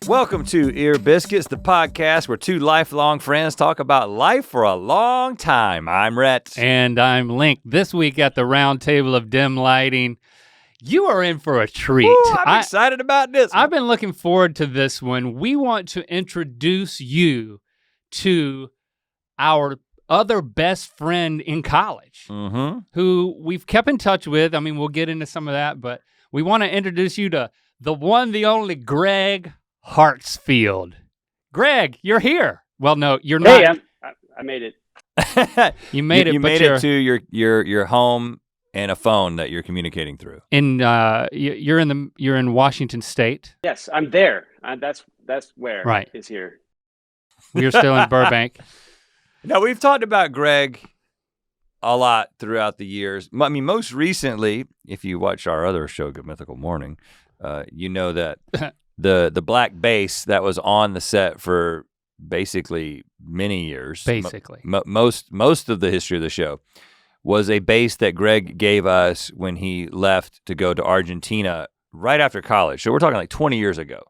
Welcome to Ear Biscuits, the podcast where two lifelong friends talk about life for a long time. I'm Rhett. And I'm Link. This week at the round table of dim lighting, you are in for a treat. Ooh, I'm excited about this one. I've been looking forward to this one. We want to introduce you to our other best friend in college, who we've kept in touch with. I mean, we'll get into some of that, but we want to introduce you to the one, the only Gregg Hartsfield. Gregg, you're here. Well, no, you're not. Hey, I made it. You made it. You made it to your home and a phone that you're communicating through. You're in Washington State. Yes, I'm there. That's where right. Is here. We're still in Burbank. Now, we've talked about Gregg a lot throughout the years. I mean, most recently, if you watch our other show, Good Mythical Morning, you know that the black bass that was on the set for basically many years, most of the history of the show, was a bass that Gregg gave us when he left to go to Argentina right after college. So we're talking like 20 years ago.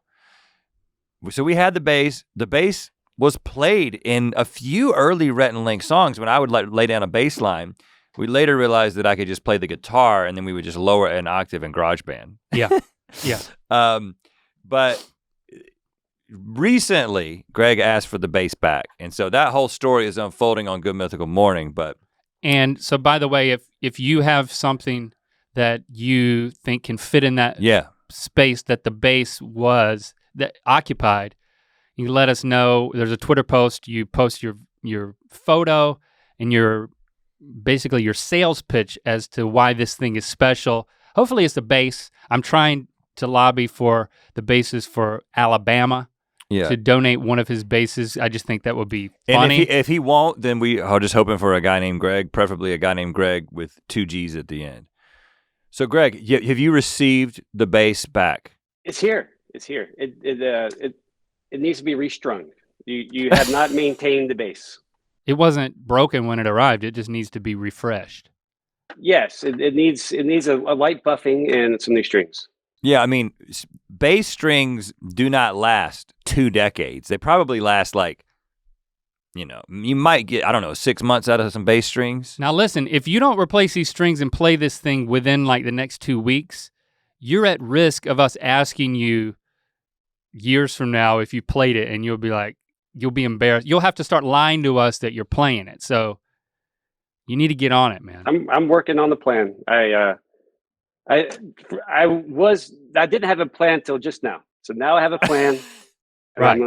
So we had the bass. The bass was played in a few early Rhett Link songs when I would lay down a bass line. We later realized that I could just play the guitar and then we would just lower an octave in GarageBand. Yeah, yeah. But recently, Gregg asked for the bass back. And so that whole story is unfolding on Good Mythical Morning, And so by the way, if you have something that you think can fit in that space that the bass that occupied, you let us know. There's a Twitter post, you post your photo and basically your sales pitch as to why this thing is special. Hopefully it's the bass. I'm trying to lobby for the basses for Alabama to donate one of his basses. I just think that would be funny. And if he won't, then we are just hoping for a guy named Gregg, preferably a guy named Gregg with 2 G's at the end. So Gregg, have you received the bass back? It's here. It's here. It needs to be restrung. You have not maintained the bass. It wasn't broken when it arrived. It just needs to be refreshed. Yes, it needs a light buffing and some new strings. Yeah, I mean, bass strings do not last 2 decades. They probably last you might get, 6 months out of some bass strings. Now listen, if you don't replace these strings and play this thing within like the next 2 weeks, you're at risk of us asking you years from now if you played it, and you'll be embarrassed. You'll have to start lying to us that you're playing it. So you need to get on it, man. I'm working on the plan. I didn't have a plan till just now. So now I have a plan. Right.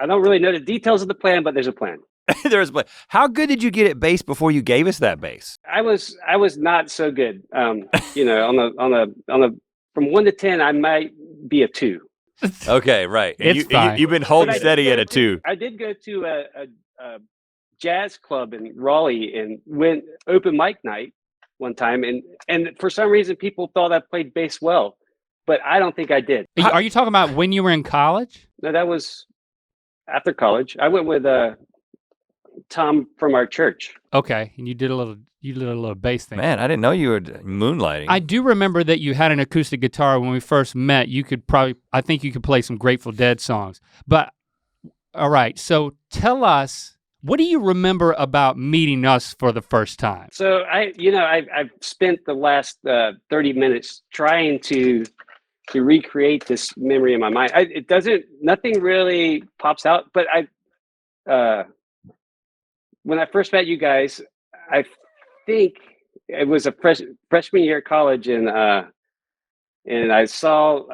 I don't really know the details of the plan, but there's a plan. There's a plan. How good did you get at bass before you gave us that bass? I was not so good. On the from 1 to 10, I might be a 2. Okay, right. And fine. You've been holding steady at a 2. I did go to a jazz club in Raleigh and went open mic night one time, and for some reason people thought I played bass well, but I don't think I did. Are you talking about when you were in college? No, that was after college. I went with Tom from our church. Okay, and you did a little bass thing. Man, I didn't know you were moonlighting. I do remember that you had an acoustic guitar when we first met. I think you could play some Grateful Dead songs. But all right, so tell us, what do you remember about meeting us for the first time? So I've spent the last 30 minutes trying to recreate this memory in my mind. Nothing really pops out, but when I first met you guys, I think it was a freshman year at college, and I saw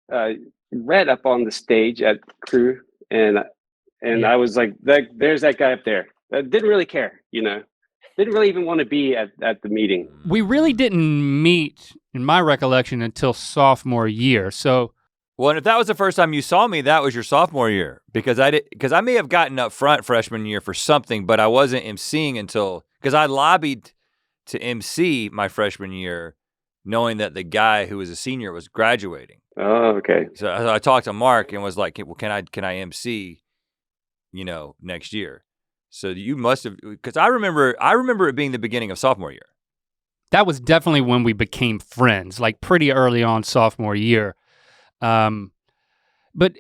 Rhett up on the stage at Crew, and I was like, there's that guy up there. I didn't really care, Didn't really even want to be at the meeting. We really didn't meet, in my recollection, until sophomore year. So, well, and if that was the first time you saw me, that was your sophomore year, because I may have gotten up front freshman year for something, but I wasn't emceeing because I lobbied to MC my freshman year, knowing that the guy who was a senior was graduating. Oh, okay. So I talked to Mark and was like, well, can I MC, next year? So you must have, because I remember it being the beginning of sophomore year. that was definitely when we became friends, like pretty early on sophomore year. But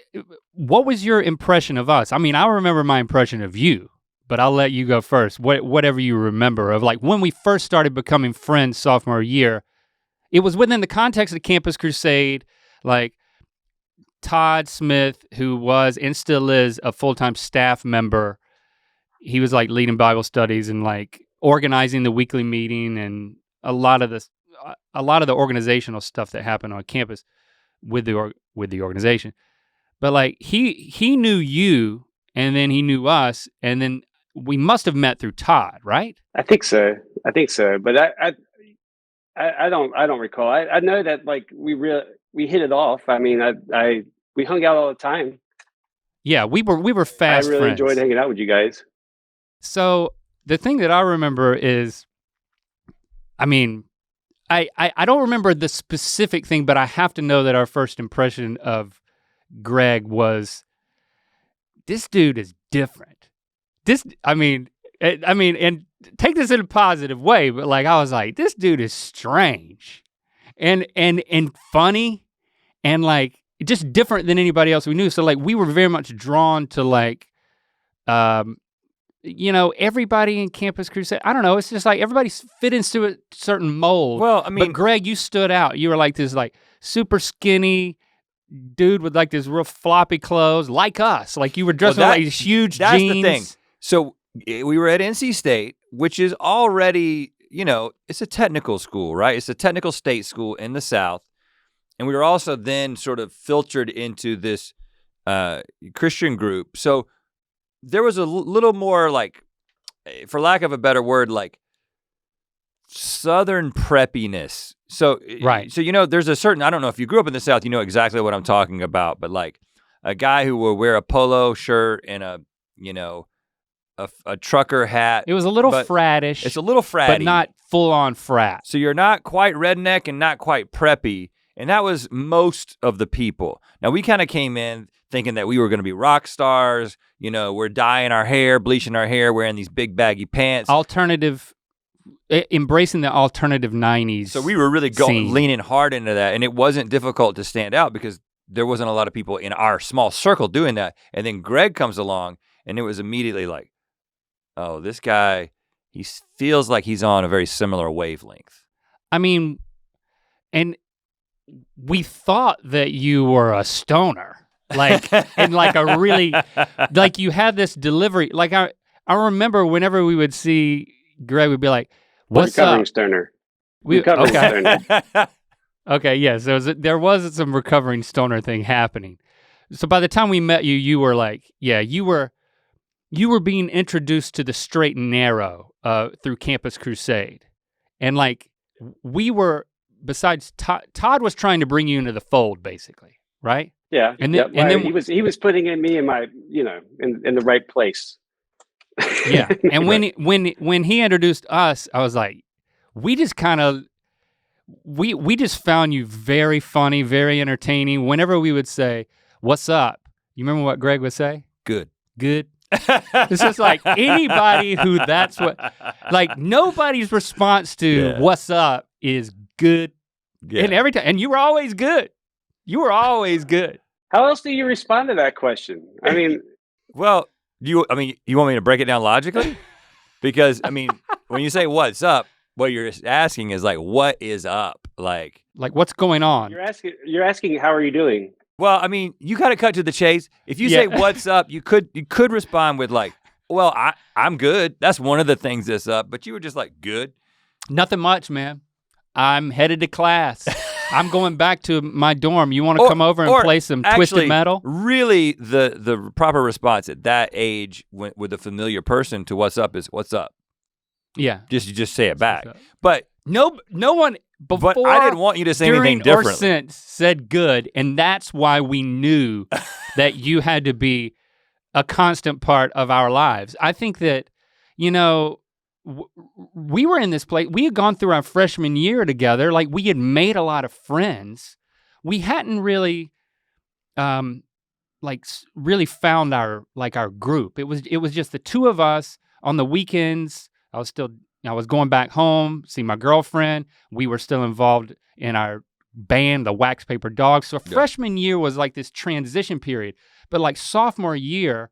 what was your impression of us? I mean, I remember my impression of you, but I'll let you go first. Whatever you remember of like when we first started becoming friends sophomore year, it was within the context of Campus Crusade, like Todd Smith, who was and still is a full-time staff member. He was like leading Bible studies and like organizing the weekly meeting and a lot of the organizational stuff that happened on campus with the organization. But like he knew you and then he knew us and then we must have met through Todd, right? I think so. But I don't recall. I know that like we hit it off. I mean, we hung out all the time. Yeah, we were fast I really friends. enjoyed hanging out with you guys. So the thing that I remember is, I mean, I don't remember the specific thing, but I have to know that our first impression of Gregg was, this dude is different. And take this in a positive way, but like I was like, this dude is strange and funny and like just different than anybody else we knew. So like we were very much drawn to like, everybody in Campus Crusade. I don't know. It's just like everybody fit into a certain mold. Well, I mean, but Gregg, you stood out. You were like this like super skinny dude with like this real floppy clothes, like us. Like you were dressed in like these huge that's jeans. The thing. So we were at NC State, which is already, it's a technical school, right? It's a technical state school in the South. And we were also then sort of filtered into this Christian group. So there was a little more like, for lack of a better word, like Southern preppiness. So, right. So, there's a certain, I don't know if you grew up in the South, you know exactly what I'm talking about, but like a guy who will wear a polo shirt and a trucker hat. It was a little frattish. It's a little fratty. But not full on frat. So you're not quite redneck and not quite preppy. And that was most of the people. Now we kind of came in thinking that we were gonna be rock stars. We're dyeing our hair, bleaching our hair, wearing these big baggy pants. Embracing the alternative 90s. So we were really leaning hard into that. And it wasn't difficult to stand out because there wasn't a lot of people in our small circle doing that. And then Gregg comes along and it was immediately like, oh, this guy, he feels like he's on a very similar wavelength. I mean, and we thought that you were a stoner, like, and like a really, like you had this delivery. Like I remember whenever we would see Gregg, we'd be like, "What's recovering up?" Stoner. Recovering stoner. Okay, yeah. So there was some recovering stoner thing happening. So by the time we met you, you were like, yeah, you were being introduced to the straight and narrow through Campus Crusade, and like we were. Besides, Todd was trying to bring you into the fold, basically, right? Yeah, and then he was putting me in my, in the right place. Yeah, and when he introduced us, I was like, we just kind of, we just found you very funny, very entertaining. Whenever we would say, "What's up?" You remember what Gregg would say? Good. It's just like anybody who that's what, like nobody's response to "What's up" is good. Yeah. And every time, and you were always good. You were always good. How else do you respond to that question? I mean, well, you want me to break it down logically? Because I mean, when you say "what's up," what you're asking is like, what is up? Like what's going on? You're asking how are you doing? Well, I mean, you got to cut to the chase. If you say "what's up," you could respond with like, "Well, I'm good." That's one of the things that's up. But you were just like, "Good." Nothing much, man. I'm headed to class. I'm going back to my dorm. You want to come over and play some Twisted Metal? Really, the proper response at that age with a familiar person to "what's up" is "what's up." Yeah. You just say it back. But no one before, but I didn't want you to say anything differently. Or since said good, and that's why we knew that you had to be a constant part of our lives. I think that, we were in this place, we had gone through our freshman year together, like we had made a lot of friends. We hadn't really, really found our group. It was just the two of us on the weekends. I was still I was going back home, see my girlfriend. We were still involved in our band, the Wax Paper Dogs. So freshman year was like this transition period. But like sophomore year,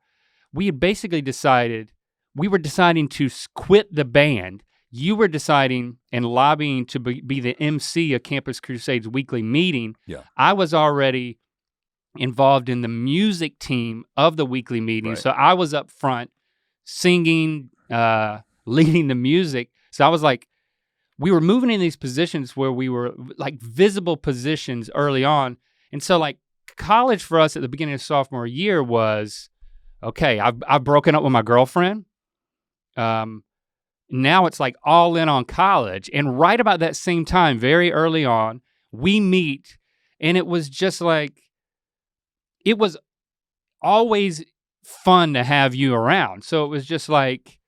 we had basically decided, we were deciding to quit the band. You were deciding and lobbying to be the MC of Campus Crusade's weekly meeting. Yeah. I was already involved in the music team of the weekly meeting. Right. So I was up front singing, leading the music. So I was like, we were moving in these positions where we were like visible positions early on. And so like college for us at the beginning of sophomore year was, okay, I've broken up with my girlfriend. Now it's like all in on college. And right about that same time, very early on, we meet, and it was just like, it was always fun to have you around. So it was just like,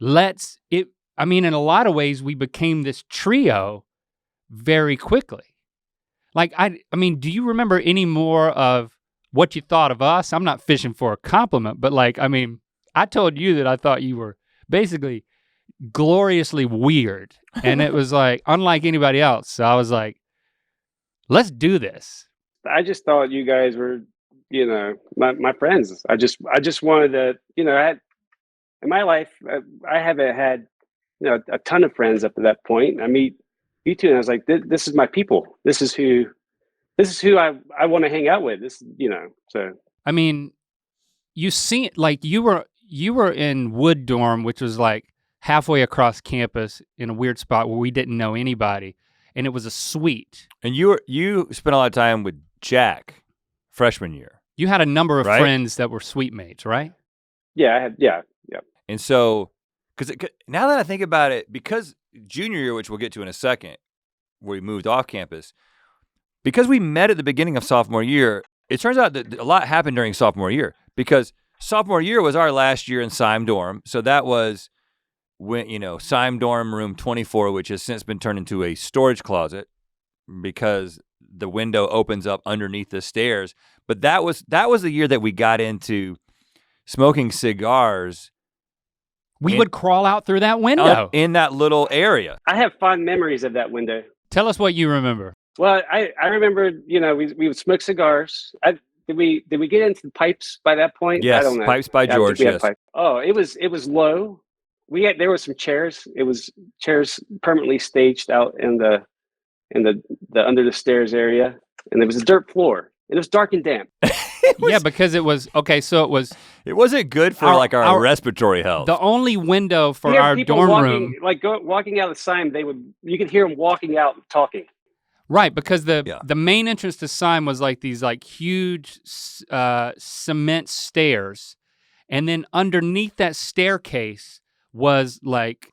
in a lot of ways, we became this trio very quickly. Like, I mean, do you remember any more of what you thought of us? I'm not fishing for a compliment, but like, I mean, I told you that I thought you were basically gloriously weird. And it was like, unlike anybody else. So I was like, let's do this. I just thought you guys were, my friends. I just wanted to, in my life, I haven't had, a ton of friends up to that point. I meet you two and I was like, this is my people. This is who I want to hang out with. So. I mean, you see, like you were in Wood Dorm, which was like halfway across campus in a weird spot where we didn't know anybody, and it was a suite. And you spent a lot of time with Jack freshman year. You had a number of friends that were suite mates, right? Yeah, I had, yeah. And so, because now that I think about it, because junior year, which we'll get to in a second, where we moved off campus, because we met at the beginning of sophomore year, it turns out that a lot happened during sophomore year, because sophomore year was our last year in Sime Dorm. So that was when, Sime Dorm room 24, which has since been turned into a storage closet because the window opens up underneath the stairs. But that was the year that we got into smoking cigars. We would crawl out through that window. In that little area. I have fond memories of that window. Tell us what you remember. Well, I remember, we would smoke cigars. Did we get into the pipes by that point? Yes, I don't know. Pipes by George, yes. Oh, it was low. There were some chairs. It was chairs permanently staged out in the under the stairs area, and there was a dirt floor. It was dark and damp. Because it was, okay, so it wasn't good for our respiratory health. The only window for our dorm room. Walking out of the Sime, you could hear them walking out and talking. Right, because the main entrance to Sime was like these like huge cement stairs. And then underneath that staircase was like,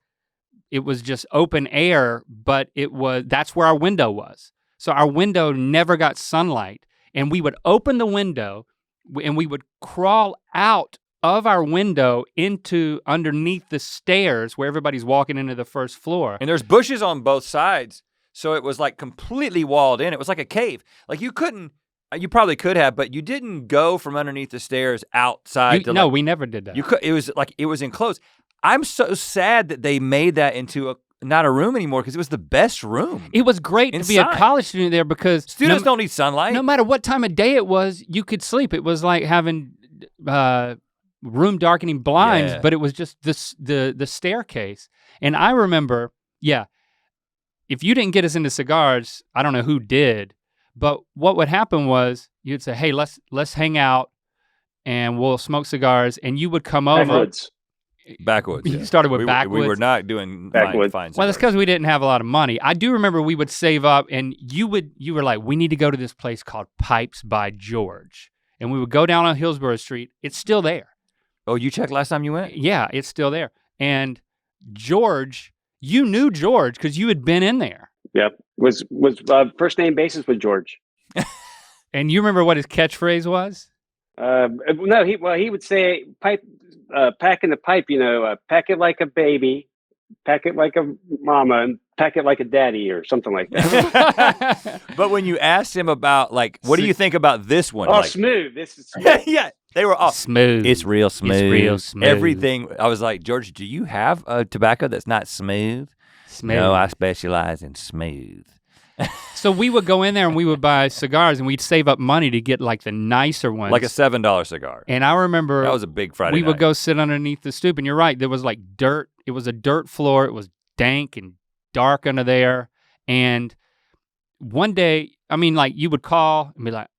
it was just open air, but that's where our window was. So our window never got sunlight. And we would open the window and we would crawl out of our window into underneath the stairs where everybody's walking into the first floor. And there's bushes on both sides. So it was like completely walled in. It was like a cave. Like you probably could have, but you didn't go from underneath the stairs outside. We never did that. It was enclosed. I'm so sad that they made that into not a room anymore because it was the best room. It was great to be a college student there because students don't need sunlight. No matter what time of day it was, you could sleep. It was like having room darkening blinds, but it was just the staircase. And I remember, if you didn't get us into cigars, I don't know who did, but what would happen was you'd say, hey, let's hang out and we'll smoke cigars, and you would come over. Backwoods. You started with backwoods. We were not doing backwoods. Fine well, that's because we didn't have a lot of money. I do remember we would save up, and you were like, we need to go to this place called Pipes by George. And we would go down on Hillsborough Street. It's still there. Oh, you checked last time you went? Yeah, it's still there. And George, you knew George because you had been in there. Yep, was first name basis with George. And you remember what his catchphrase was? No, he would say pipe. Pack in the pipe, pack it like a baby, pack it like a mama, and pack it like a daddy or something like that. But when you asked him about what do you think about this one? Oh, smooth. This is smooth. Yeah. They were all smooth. It's real smooth. It's real smooth. Everything. I was like, George, do you have a tobacco that's not smooth? Smooth. No, I specialize in smooth. So we would go in there and we would buy cigars and we'd save up money to get like the nicer ones. Like a $7 cigar. And I remember that was a big Friday we night. would go sit underneath the stoop, and you're right, there was like dirt. It was a dirt floor. It was dank and dark under there. And one day, I mean, like you would call and be like,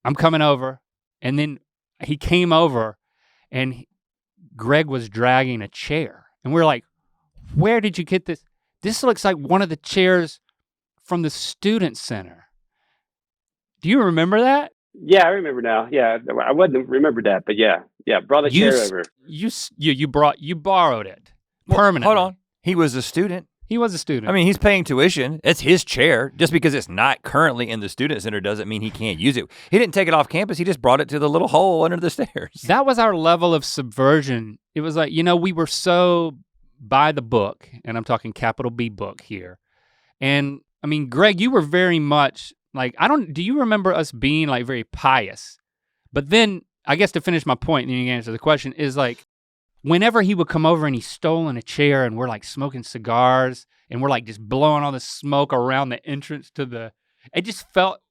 I'm coming over. And then he came over and Gregg was dragging a chair. And we're like, where did you get this? This looks like one of the chairs from the student center. Do you remember that? Yeah, I remember now. Yeah, I wouldn't remember that, but yeah, brought a chair over. You borrowed it permanently. Hold on, he was a student. He was a student. I mean, he's paying tuition. It's his chair. Just because it's not currently in the student center doesn't mean he can't use it. He didn't take it off campus. He just brought it to the little hole under the stairs. That was our level of subversion. It was like, we were so by the book, and I'm talking capital B book here. And I mean, Gregg, you were very much like, do you remember us being like very pious? But then, I guess to finish my point, and then you can answer the question, is like, whenever he would come over and he's stolen a chair and we're like smoking cigars and we're like just blowing all the smoke around the entrance to I just felt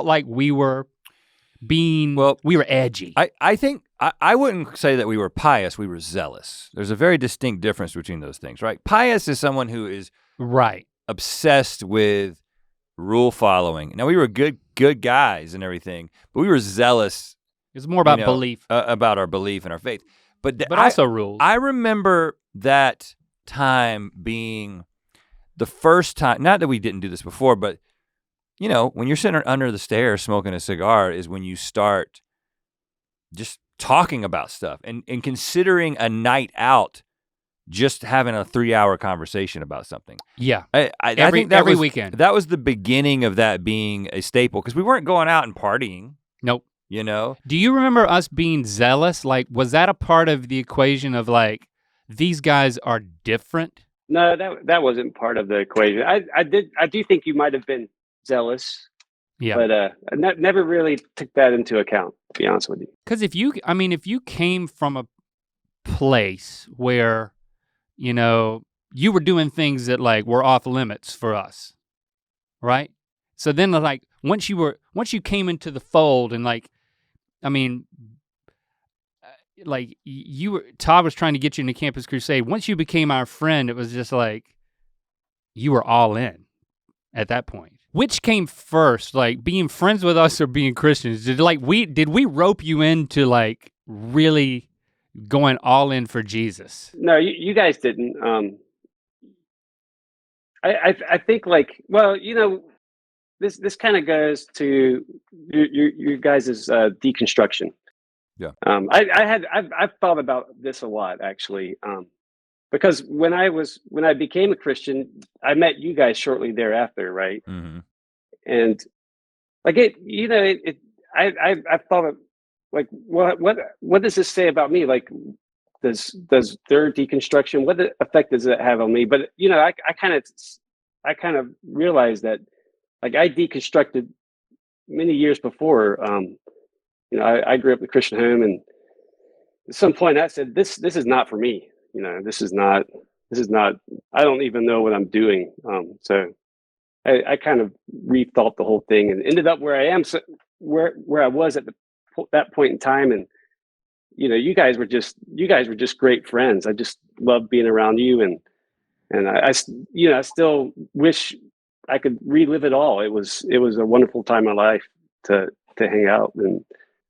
like we were we were edgy. I think, I wouldn't say that we were pious, we were zealous. There's a very distinct difference between those things, right? Pious is someone who is right obsessed with rule following. Now we were good guys and everything, but we were zealous. It's more about belief. About our belief and our faith. But also rules. I remember that time being the first time, not that we didn't do this before, but when you're sitting under the stairs smoking a cigar is when you start just talking about stuff and considering a night out, just having a 3-hour conversation about something. Yeah, I think every weekend. That was the beginning of that being a staple because we weren't going out and partying. Nope. Do you remember us being zealous? Like, was that a part of the equation of like, these guys are different? No, that wasn't part of the equation. I do think you might have been zealous. Yeah. But I never really took that into account, to be honest with you. Because if you came from a place where, you were doing things that like were off limits for us, right? So then like once you came into the fold and like, Todd was trying to get you into Campus Crusade. Once you became our friend, it was just like, you were all in at that point. Which came first, like being friends with us or being Christians? Did we rope you into like really going all in for Jesus? No, you guys didn't. I think like, this kind of goes to your guys' deconstruction. Yeah. I've thought about this a lot actually, because when I became a Christian, I met you guys shortly thereafter, right? Mm-hmm. And like I thought of like what does this say about me? Like, does their deconstruction, what effect does it have on me? But I kind of realized that like I deconstructed many years before. I grew up in a Christian home, and at some point I said, this is not for me. This is not, I don't even know what I'm doing. So I kind of rethought the whole thing and ended up where I am, so where I was at that point in time. And, you guys were just great friends. I just loved being around you. And I still wish I could relive it all. It was a wonderful time in my life to hang out, and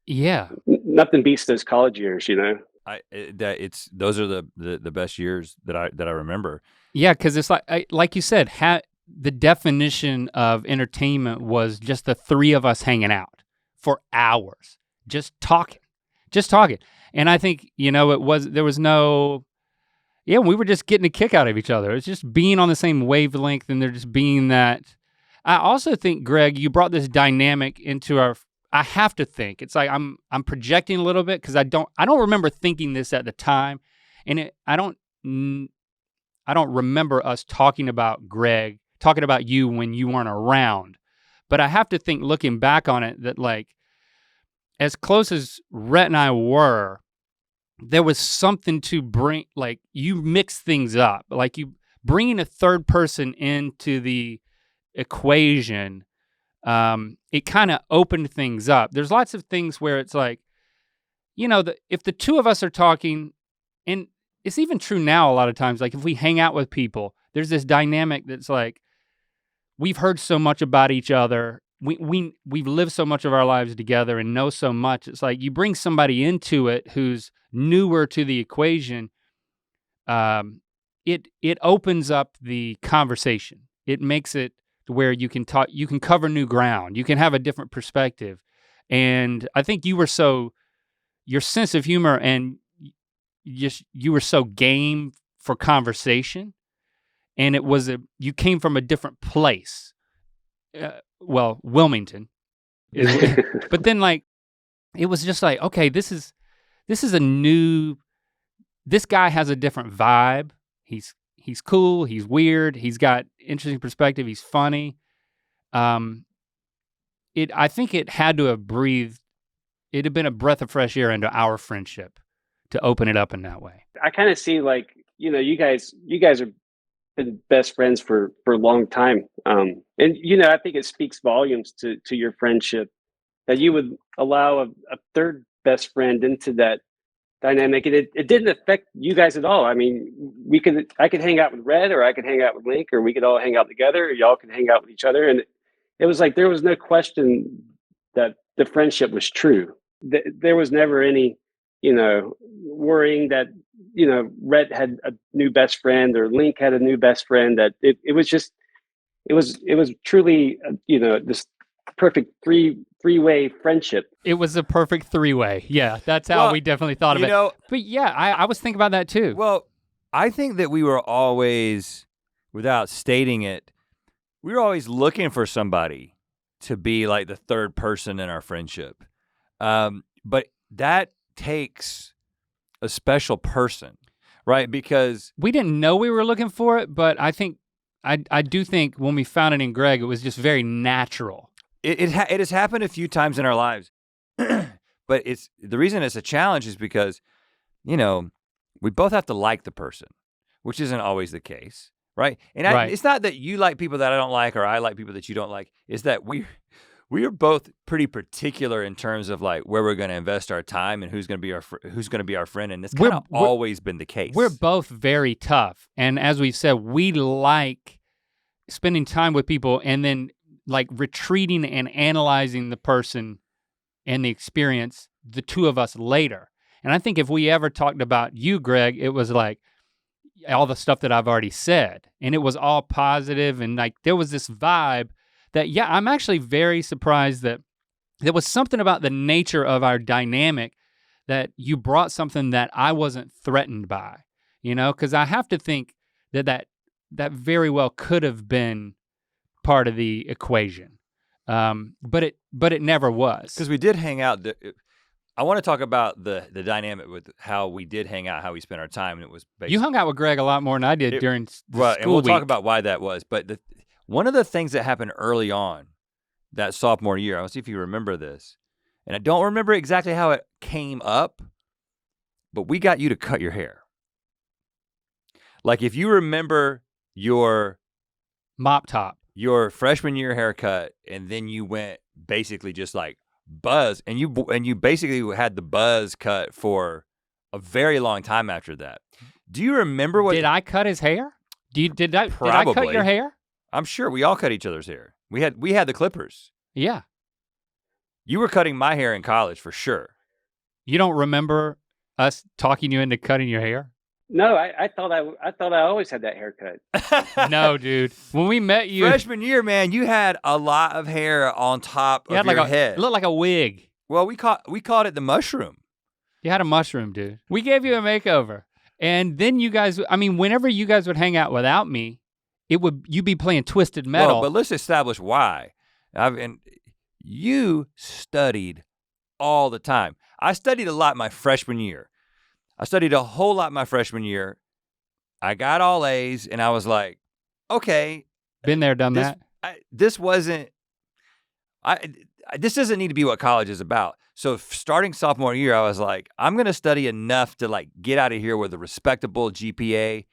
yeah, nothing beats those college years, Those are the best years that I remember. Yeah, because it's like you said, the definition of entertainment was just the three of us hanging out for hours, just talking. And I think we were just getting a kick out of each other. It's just being on the same wavelength, and they're just being that. I also think, Gregg, you brought this dynamic into our. I have to think. It's like I'm projecting a little bit because I don't remember thinking this at the time, and I don't remember us talking about you when you weren't around. But I have to think, looking back on it, that like as close as Rhett and I were, there was something to bring, like you mix things up, like you bringing a third person into the equation, it kind of opened things up. There's lots of things where it's like, if the two of us are talking, and it's even true now a lot of times, like if we hang out with people, there's this dynamic that's like, we've heard so much about each other. We've lived so much of our lives together and know so much. It's like you bring somebody into it who's newer to the equation. It opens up the conversation. It makes it where you can talk, you can cover new ground, you can have a different perspective. And I think your sense of humor and you were so game for conversation, and you came from a different place. Wilmington, but then like it was just like, okay, this is this guy has a different vibe. He's cool, he's weird, he's got interesting perspective, he's funny. I think it had to have breathed, it had been a breath of fresh air into our friendship to open it up in that way. I kind of see like, you guys are been best friends for a long time. And I think it speaks volumes to your friendship that you would allow a third best friend into that dynamic. And it didn't affect you guys at all. I mean, I could hang out with Rhett, or I could hang out with Link, or we could all hang out together, or y'all could hang out with each other. And it was like, there was no question that the friendship was true. There was never any, worrying that, Rhett had a new best friend or Link had a new best friend. That it was truly, this perfect three-way friendship. It was a perfect three-way. Yeah, that's how we definitely thought of it. But yeah, I was thinking about that too. Well, I think that we were always, without stating it, we were always looking for somebody to be like the third person in our friendship. But that takes a special person, right? Because we didn't know we were looking for it, but I think, I do think when we found it in Gregg, it was just very natural. It has happened a few times in our lives, but the reason it's a challenge is because, we both have to like the person, which isn't always the case, right? And it's not that you like people that I don't like, or I like people that you don't like. It's that we are both pretty particular in terms of like where we're going to invest our time and who's going to be our friend, and it's kind of always been the case. We're both very tough, and as we said, we like spending time with people and then like retreating and analyzing the person and the experience, the two of us later. And I think if we ever talked about you, Gregg, it was like all the stuff that I've already said, and it was all positive, and like there was this vibe that, yeah, I'm actually very surprised that there was something about the nature of our dynamic that you brought something that I wasn't threatened by, because I have to think that very well could have been part of the equation, but it never was. Because we did hang out. I want to talk about the dynamic with how we did hang out, how we spent our time, and it was basically, you hung out with Gregg a lot more than I did during the school and we'll week. talk about why that was. But one of the things that happened early on that sophomore year, I'll see if you remember this, and I don't remember exactly how it came up, but we got you to cut your hair. Like if you remember your mop top, your freshman year haircut, and then you went basically just like buzz, and you basically had the buzz cut for a very long time after that. Do you remember what? Did I cut his hair? Did I cut your hair? I'm sure we all cut each other's hair. We had the clippers. Yeah. You were cutting my hair in college for sure. You don't remember us talking you into cutting your hair? No, I thought I always had that haircut. No, dude. When we met you freshman year, man, you had a lot of hair on top of your head. It looked like a wig. Well, we called it the mushroom. You had a mushroom, dude. We gave you a makeover. And then you guys, whenever you guys would hang out without me, you'd be playing Twisted Metal. Well, but let's establish why. You studied all the time. I studied a lot my freshman year. I studied a whole lot my freshman year. I got all A's, and I was like, okay. Been there, done that. This wasn't, this doesn't need to be what college is about. So starting sophomore year, I was like, I'm gonna study enough to like get out of here with a respectable GPA.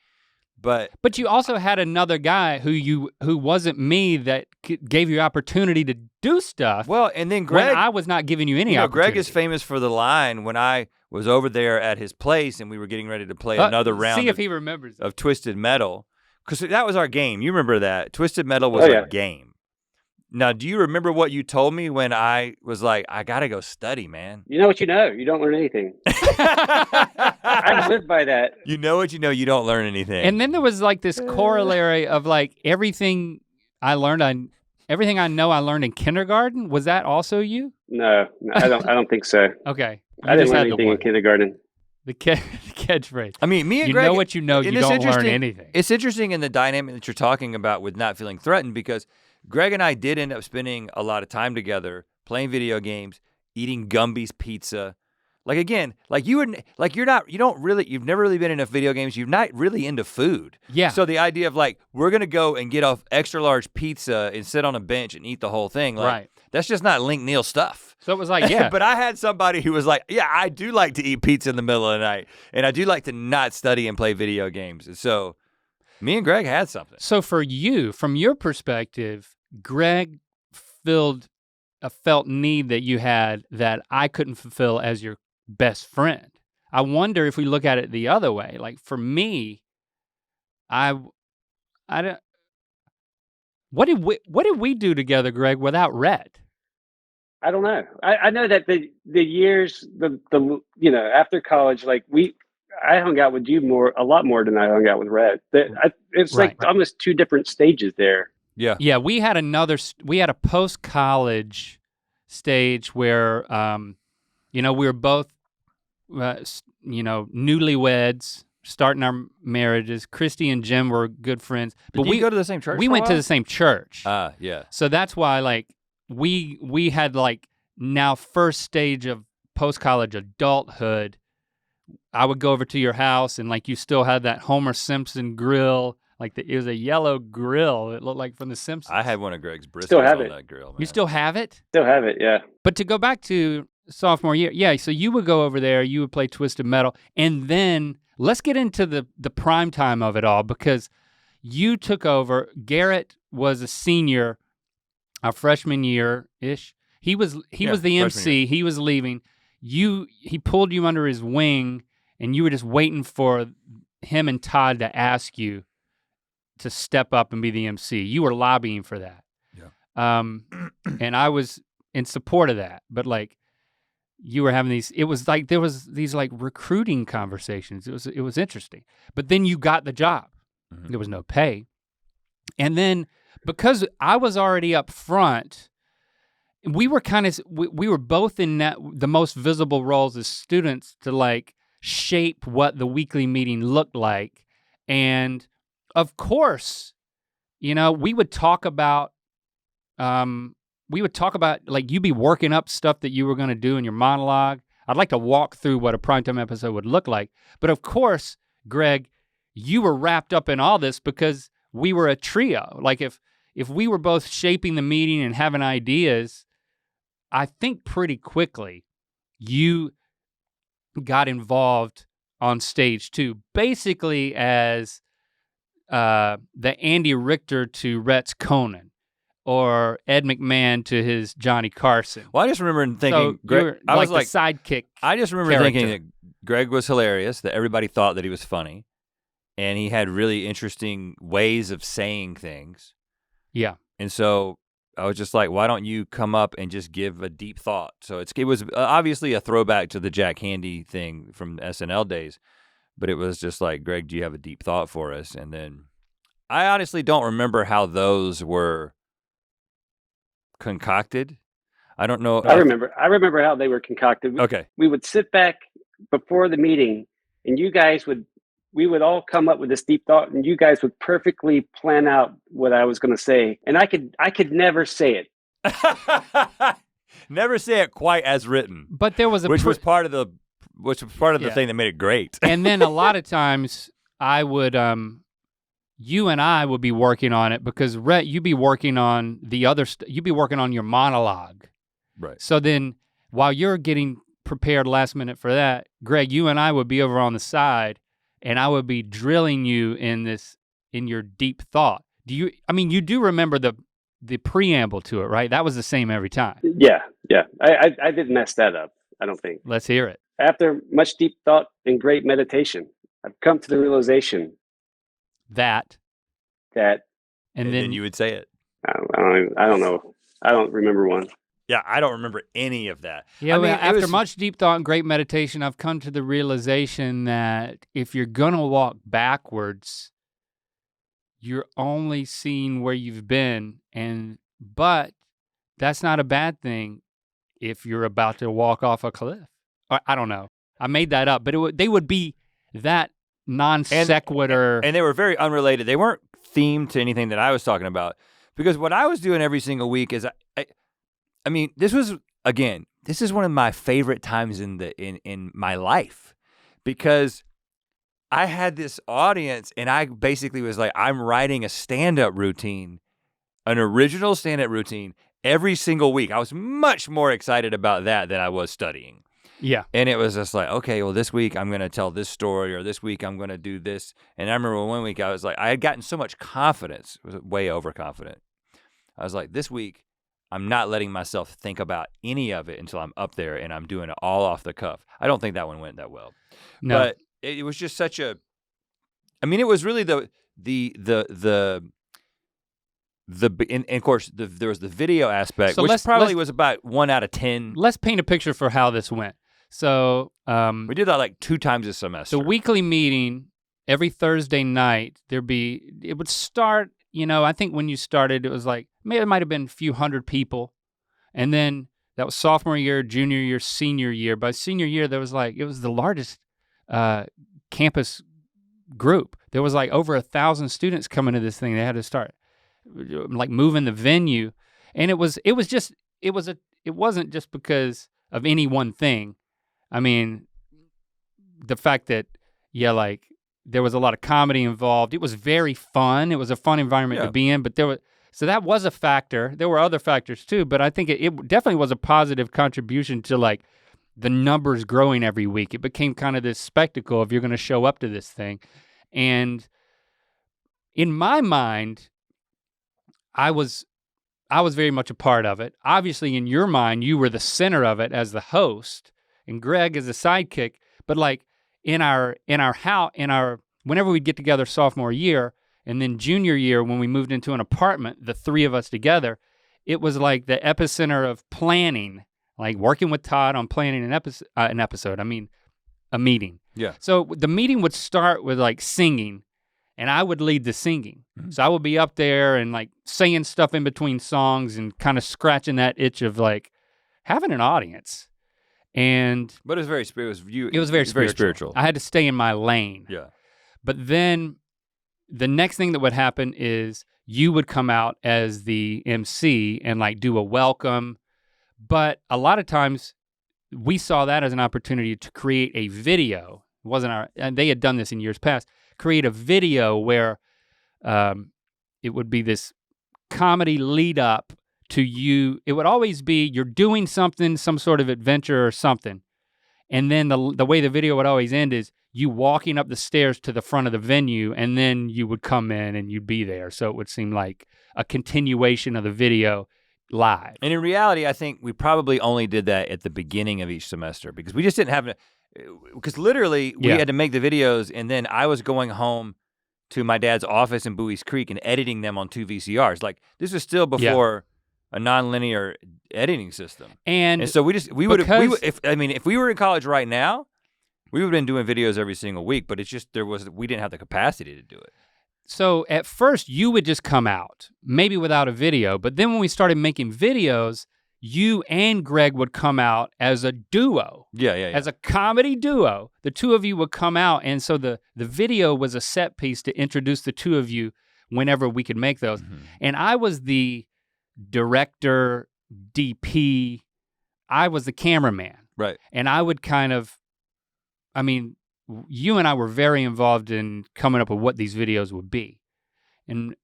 But you also had another guy who wasn't me that gave you opportunity to do stuff. Well, and then Gregg, when I was not giving you any opportunity. Gregg is famous for the line when I was over there at his place and we were getting ready to play another round. See if he remembers of Twisted Metal, because that was our game. You remember that? Twisted Metal was our game. Now, do you remember what you told me when I was like, I gotta go study, man? You know what you know. You don't learn anything. I live by that. You know what you know. You don't learn anything. And then there was like this corollary of like everything I know I learned in kindergarten. Was that also you? No, I don't think so. Okay. I didn't learn anything in kindergarten. The catchsphrase. I mean, me and Gregg, you know what you know. You don't learn anything. It's interesting in the dynamic that you're talking about with not feeling threatened, because Gregg and I did end up spending a lot of time together, playing video games, eating Gumby's pizza. Like again, like you've never really been into video games. You're not really into food. Yeah. So the idea of like, we're gonna go and get an extra large pizza and sit on a bench and eat the whole thing. Like, right. That's just not Link Neal stuff. So it was like, yeah. But I had somebody who was like, yeah, I do like to eat pizza in the middle of the night. And I do like to not study and play video games. And so me and Gregg had something. So for you, from your perspective, Gregg filled a felt need that you had that I couldn't fulfill as your best friend. I wonder if we look at it the other way. Like for me, I don't. What did we do together, Gregg, without Rhett? I don't know. I know that the years after college, like I hung out with you a lot more than I hung out with Rhett. It's like almost two different stages there. Yeah. Yeah, we had a post-college stage where we were both newlyweds, starting our marriages. Christy and Jim were good friends. But we go to the same church? We went to the same church. Yeah. So that's why like we had like now first stage of post-college adulthood. I would go over to your house and like you still had that Homer Simpson grill. Like it was a yellow grill. It looked like from The Simpsons. I had one of Gregg's briskets on that grill, man. You still have it? Still have it, yeah. But to go back to sophomore year, yeah, so you would go over there, you would play Twisted Metal, and then let's get into the prime time of it all, because you took over. Garrett was a senior, our freshman year-ish. He was the MC, year. He was leaving. He pulled you under his wing, and you were just waiting for him and Todd to ask you to step up and be the MC. You were lobbying for that. Yeah. And I was in support of that, but like you were having it was like there was these like recruiting conversations. It was interesting. But then you got the job. Mm-hmm. There was no pay. And then because I was already up front, we were we were both in the most visible roles as students to like shape what the weekly meeting looked like. And of course, we would talk about like you be working up stuff that you were gonna do in your monologue. I'd like to walk through what a primetime episode would look like. But of course, Gregg, you were wrapped up in all this because we were a trio. Like if we were both shaping the meeting and having ideas, I think pretty quickly you got involved on stage too, basically as the Andy Richter to Rhett's Conan, or Ed McMahon to his Johnny Carson. Well, I just remember thinking, Gregg, I was like the sidekick. I just remember thinking that Gregg was hilarious, that everybody thought that he was funny, and he had really interesting ways of saying things. Yeah. And so I was just like, why don't you come up and just give a deep thought? So it was obviously a throwback to the Jack Handey thing from SNL days, but it was just like, Gregg, do you have a deep thought for us? And then I honestly don't remember how those were concocted. I don't know. I remember how they were concocted. Okay. We would sit back before the meeting, and we would all come up with this deep thought, and you guys would perfectly plan out what I was going to say, and I could never say it. Never say it quite as written. But there was which was part of the thing that made it great. And then a lot of times I would you and I would be working on it because Rhett, you'd be working on the other you'd be working on your monologue, Right. So then while you're getting prepared last minute for that, Gregg, you and I would be over on the side and I would be drilling you in your deep thought. You do remember the preamble to it, right? That was the same every time. Yeah. I didn't mess that up, I don't think. Let's hear it. After much deep thought and great meditation, I've come to the realization that and then you would say it. I don't know. I don't remember one. Yeah, I don't remember any of that. Yeah, after much deep thought and great meditation, I've come to the realization that if you're gonna walk backwards, you're only seeing where you've been, but that's not a bad thing if you're about to walk off a cliff. I don't know. I made that up, but they would be that non sequitur. And they were very unrelated. They weren't themed to anything that I was talking about. Because what I was doing every single week is I mean, this is one of my favorite times in my life, because I had this audience and I basically was like, I'm writing a stand-up routine, an original stand-up routine every single week. I was much more excited about that than I was studying. Yeah. And it was just like, okay, well, this week I'm gonna tell this story, or this week I'm gonna do this. And I remember one week I was like, I had gotten so much confidence, was way overconfident. I was like, this week, I'm not letting myself think about any of it until I'm up there and I'm doing it all off the cuff. I don't think that one went that well. No. But it was just such a, I mean, it was really and of course, there was the video aspect, which probably was about 1 out of 10. Let's paint a picture for how this went. So we did that like 2 times a semester. The weekly meeting, every Thursday night, it would start, I think when you started, it was like, it might have been a few hundred people. And then that was sophomore year, junior year, senior year. By senior year, it was the largest campus group. There was like over 1,000 students coming to this thing. They had to start like moving the venue. And it wasn't just because of any one thing. I mean, the fact that, there was a lot of comedy involved. It was very fun. It was a fun environment to be in, but so that was a factor. There were other factors too, but I think it definitely was a positive contribution to like the numbers growing every week. It became kind of this spectacle if you're gonna show up to this thing. And in my mind, I was very much a part of it. Obviously in your mind, you were the center of it as the host and Gregg as a sidekick, but like, whenever we'd get together sophomore year and then junior year when we moved into an apartment, the 3 of us together, it was like the epicenter of planning, like working with Todd on planning a meeting. Yeah. So the meeting would start with like singing and I would lead the singing. Mm-hmm. So I would be up there and like saying stuff in between songs and kind of scratching that itch of like having an audience. But it was very spiritual. I had to stay in my lane. Yeah. But then the next thing that would happen is you would come out as the MC and like do a welcome. But a lot of times we saw that as an opportunity to create a video. And they had done this in years past, create a video where it would be this comedy lead up to you. It would always be you're doing something, some sort of adventure or something. And then the way the video would always end is you walking up the stairs to the front of the venue and then you would come in and you'd be there. So it would seem like a continuation of the video live. And in reality, I think we probably only did that at the beginning of each semester because we just didn't have, because literally we had to make the videos and then I was going home to my dad's office in Bowie's Creek and editing them on 2 VCRs. Like this was still before a nonlinear editing system. And so if we were in college right now, we would have been doing videos every single week, but it's just we didn't have the capacity to do it. So at first you would just come out, maybe without a video, but then when we started making videos, you and Gregg would come out as a duo. Yeah. As a comedy duo. The 2 of you would come out, and so the video was a set piece to introduce the 2 of you whenever we could make those. Mm-hmm. And I was the director, DP, I was the cameraman. Right. And I would you and I were very involved in coming up with what these videos would be. And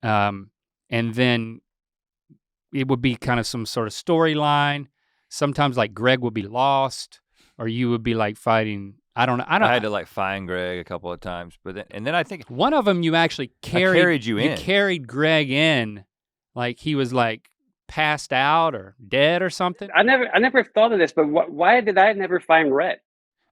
then it would be kind of some sort of storyline. sometimes like Gregg would be lost, or you would be like fighting. I had to like find Gregg a couple of times, but then I think one of them you actually carried you in. You carried Gregg in, like he was like passed out or dead or something. I never thought of this, but why did I never find Rhett?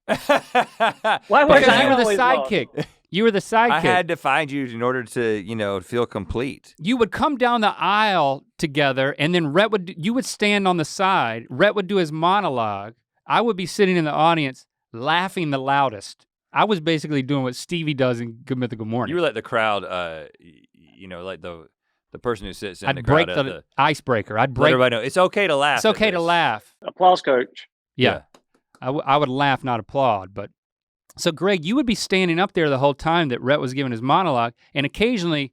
Why was because I you were the always sidekick. lost? You were the sidekick. I had to find you in order to, feel complete. You would come down the aisle together, and then you would stand on the side. Rhett would do his monologue. I would be sitting in the audience laughing the loudest. I was basically doing what Stevie does in Good Mythical Morning. You were like the crowd, like the person who sits in I'd the crowd. break the icebreaker. I'd break. Let everybody know it's okay to laugh. It's okay to laugh. Applause, coach. Yeah. I would laugh, not applaud. But so Gregg, you would be standing up there the whole time that Rhett was giving his monologue, and occasionally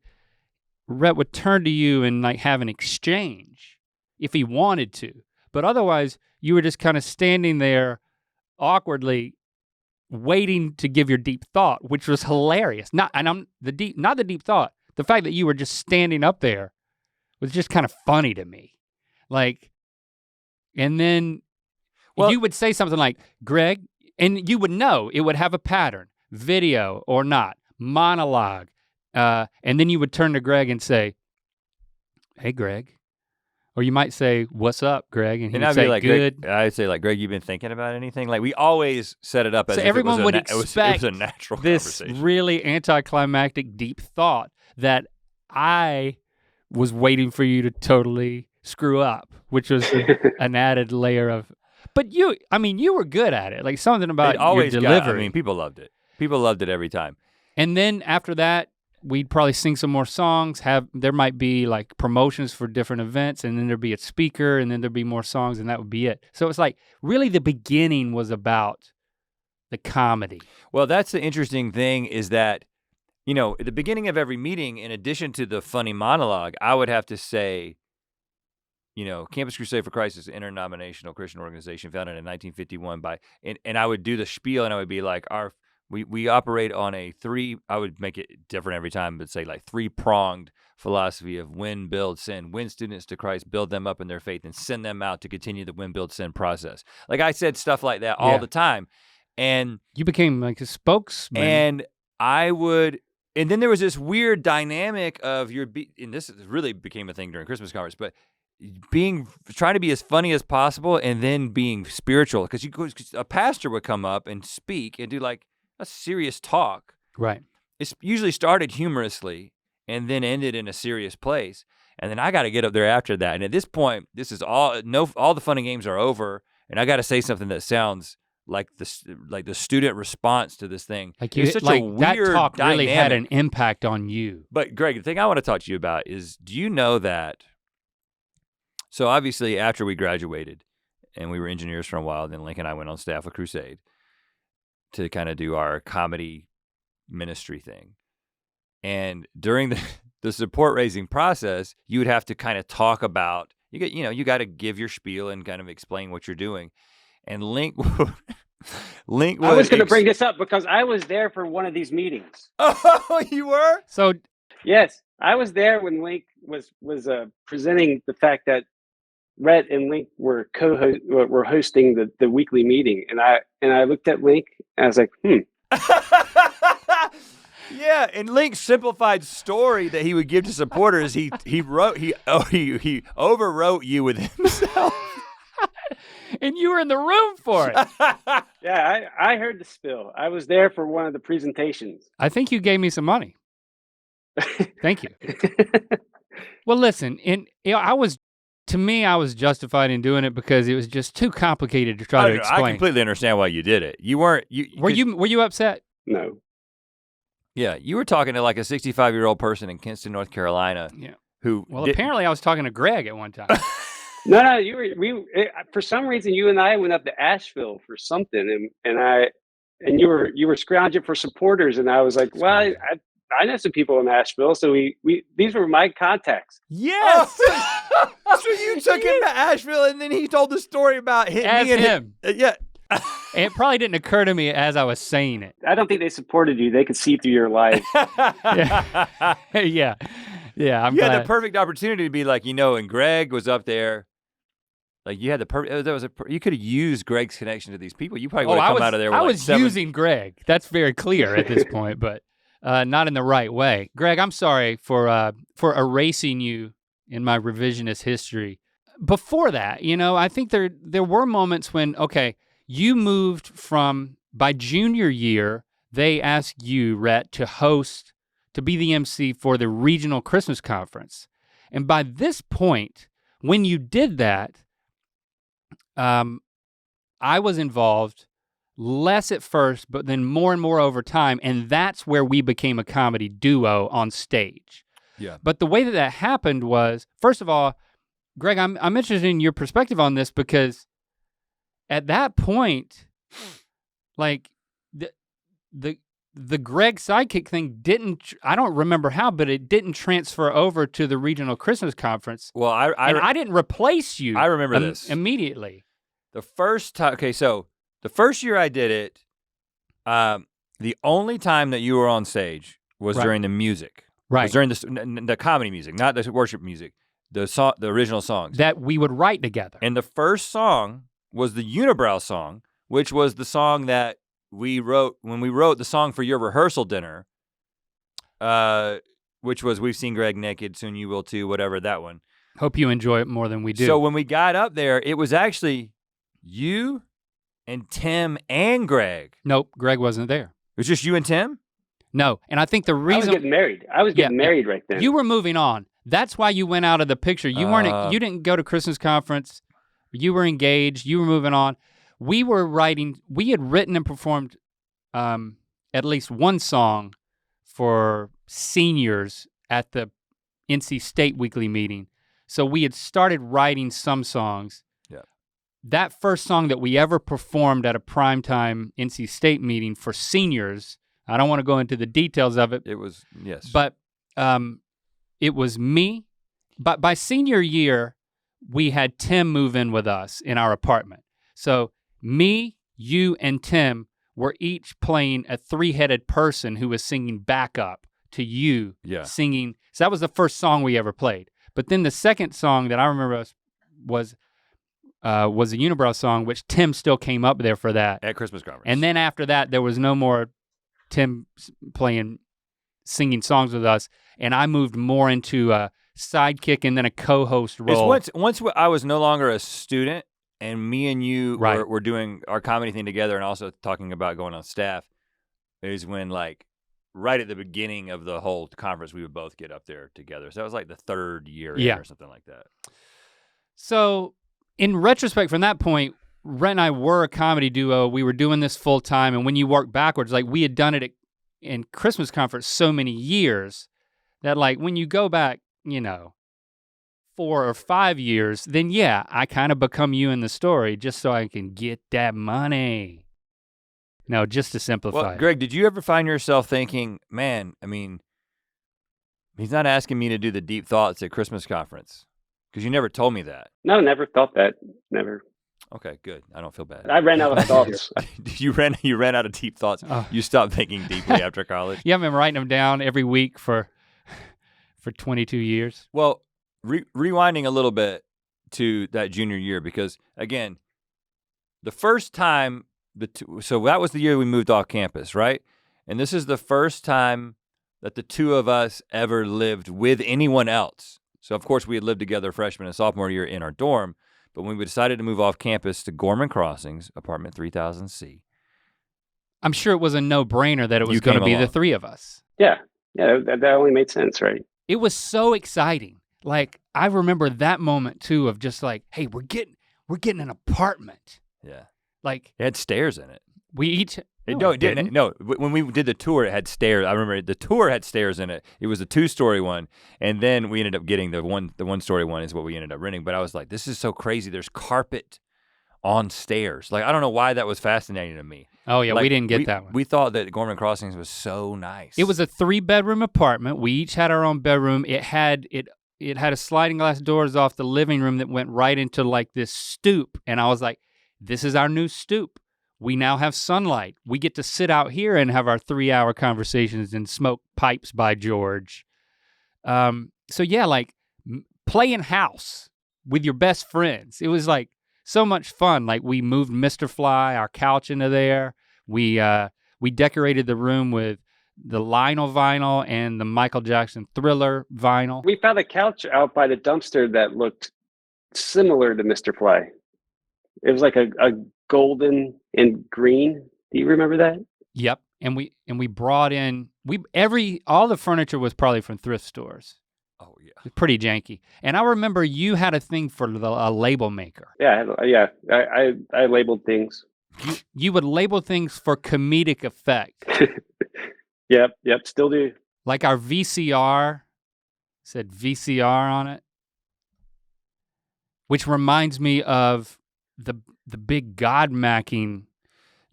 Rhett would turn to you and like have an exchange if he wanted to. But otherwise, you were just kind of standing there awkwardly waiting to give your deep thought, which was hilarious. Not the deep thought. The fact that you were just standing up there was just kind of funny to me. Like, and then you would say something like, Gregg, and you would know it would have a pattern, video or not, monologue. And then you would turn to Gregg and say, hey, Gregg. Or you might say, what's up, Gregg? And he'd say, like, good. I'd say, like, Gregg, you been thinking about anything? Like, we always set it up as so if everyone would it was a natural this conversation. Really anticlimactic deep thought that I was waiting for you to totally screw up, which was an added layer of, but you were good at it. Like something about your delivery. People loved it. People loved it every time. And then after that, we'd probably sing some more songs, there might be like promotions for different events, and then there'd be a speaker, and then there'd be more songs, and that would be it. So it's like, really the beginning was about the comedy. Well, that's the interesting thing is that, at the beginning of every meeting, in addition to the funny monologue, I would have to say, Campus Crusade for Christ is an interdenominational Christian organization founded in 1951 and I would do the spiel, and I would be like, we operate on I would make it different every time, but say like 3-pronged philosophy of win, build, send. Win students to Christ, build them up in their faith, and send them out to continue the win, build, send process. Like I said stuff like that all the time. And you became like a spokesman. And then there was this weird dynamic of and this really became a thing during Christmas conference, but trying to be as funny as possible and then being spiritual. Because a pastor would come up and speak and do like a serious talk. Right. It's usually started humorously and then ended in a serious place. And then I got to get up there after that. And at this point, this is all the fun and games are over, and I got to say something that sounds like the student response to this thing. Like it's such a weird that talk dynamic. Really had an impact on you. But Gregg, the thing I want to talk to you about is, do you know that? So obviously, after we graduated, and we were engineers for a while, then Link and I went on staff with Crusade to kind of do our comedy ministry thing. And during the support raising process, you would have to kind of talk about, you got to give your spiel and kind of explain what you're doing. And Link I was going to bring this up because I was there for one of these meetings. Oh, you were? So yes, I was there when Link was presenting the fact that Rhett and Link were hosting the weekly meeting, and I looked at Link and I was like, Yeah, and Link's simplified story that he would give to supporters, he overwrote you with himself. And you were in the room for it. Yeah, I heard the spill. I was there for one of the presentations. I think you gave me some money. Thank you. Well, listen, I was justified in doing it because it was just too complicated to try to explain. I completely understand why you did it. Were you upset? No. Yeah, you were talking to like a 65-year-old person in Kinston, North Carolina. Yeah. Apparently I was talking to Gregg at one time. No, for some reason you and I went up to Asheville for something, and you were scrounging for supporters, and I was like, well, I know some people in Asheville, so these were my contacts. Yes. So you took him to Asheville, and then he told the story about him. Yeah. It probably didn't occur to me as I was saying it. I don't think they supported you. They could see through your life. Yeah. I'm you glad. had the perfect opportunity to be like, and Gregg was up there. Like you had you could have used Gregg's connection to these people. You probably would have come out of there with I was using Gregg. That's very clear at this point, but not in the right way. Gregg, I'm sorry for erasing you in my revisionist history. Before that, I think there were moments when, okay, you moved from, by junior year, they asked you, Rhett, to be the MC for the regional Christmas conference. And by this point, when you did that, I was involved, less at first, but then more and more over time, and that's where we became a comedy duo on stage. Yeah. But the way that happened was, first of all, Gregg, I'm interested in your perspective on this because at that point, like the Gregg sidekick thing I don't remember how, but it didn't transfer over to the regional Christmas conference. Well, I didn't replace you. I remember this. Immediately. The first time, okay, so the first year I did it, the only time that you were on stage was during the music. Right. Was during the comedy music, not the worship music, the original songs. That we would write together. And the first song was the Unibrow song, which was the song that we wrote when we wrote the song for your rehearsal dinner, which was We've Seen Gregg Naked, Soon You Will Too, whatever, that one. Hope you enjoy it more than we do. So when we got up there, it was actually you and Tim and Gregg. Nope, Gregg wasn't there. It was just you and Tim? No, and I think the reason— I was getting married. I was getting married right then. You were moving on. That's why you went out of the picture. You you didn't go to Christmas conference. You were engaged, you were moving on. We had written and performed at least one song for seniors at the NC State weekly meeting. So we had started writing some songs. Yeah. That first song that we ever performed at a primetime NC State meeting for seniors, I don't want to go into the details of it. It was, yes. But it was me. But by senior year, we had Tim move in with us in our apartment. So me, you, and Tim were each playing a three-headed person who was singing backup to you, singing. So that was the first song we ever played. But then the second song that I remember was a Unibrow song, which Tim still came up there for that. At Christmas conference. And then after that, there was no more Tim singing songs with us, and I moved more into a sidekick and then a co-host role. Once I was no longer a student, and me and you were doing our comedy thing together and also talking about going on staff, is when right at the beginning of the whole conference, we would both get up there together. So that was like the third year or something like that. So in retrospect, from that point, Rhett and I were a comedy duo. We were doing this full time, and when you work backwards, we had done it in Christmas conference so many years that when you go back, 4 or 5 years, then I kind of become you in the story just so I can get that money. No, just to simplify. Well, Gregg, did you ever find yourself thinking, man, I mean, he's not asking me to do the deep thoughts at Christmas conference? Because you never told me that. No, never thought that. Never. Okay, good. I don't feel bad. I ran out of thoughts. You ran out of deep thoughts. Oh. You stopped thinking deeply after college. Yeah, I've been writing them down every week for 22 years. Well, rewinding a little bit to that junior year, because again, the first time, so that was the year we moved off campus, right? And this is the first time that the two of us ever lived with anyone else. So of course we had lived together freshman and sophomore year in our dorm, but when we decided to move off campus to Gorman Crossings, apartment 3000C. I'm sure it was a no-brainer that it was going to be the three of us. Yeah, that only made sense, right? It was so exciting. I remember that moment too of just hey, we're getting an apartment. Yeah. It had stairs in it. We each it didn't. No, when we did the tour, it had stairs. I remember the tour had stairs in it. It was a 2-story one, and then we ended up getting the 1-story one is what we ended up renting. But I was like, this is so crazy. There's carpet on stairs. I don't know why that was fascinating to me. Oh yeah, we didn't get that one. We thought that Gorman Crossings was so nice. It was a 3-bedroom apartment. We each had our own bedroom. It had a sliding glass doors off the living room that went right into this stoop, and I was like, this is our new stoop. We now have sunlight. We get to sit out here and have our 3-hour conversations and smoke pipes by George. So yeah, playing house with your best friends. It was so much fun. Like we moved Mr. Fly, our couch into there. We decorated the room with the Lionel vinyl and the Michael Jackson Thriller vinyl. We found a couch out by the dumpster that looked similar to Mr. Fly. It was like a golden and green. Do you remember that? Yep. And we brought in all the furniture was probably from thrift stores. Oh yeah. Pretty janky. And I remember you had a thing for a label maker. Yeah. I labeled things. You would label things for comedic effect. Yep, still do. Like our VCR said VCR on it, which reminds me of the big God-macking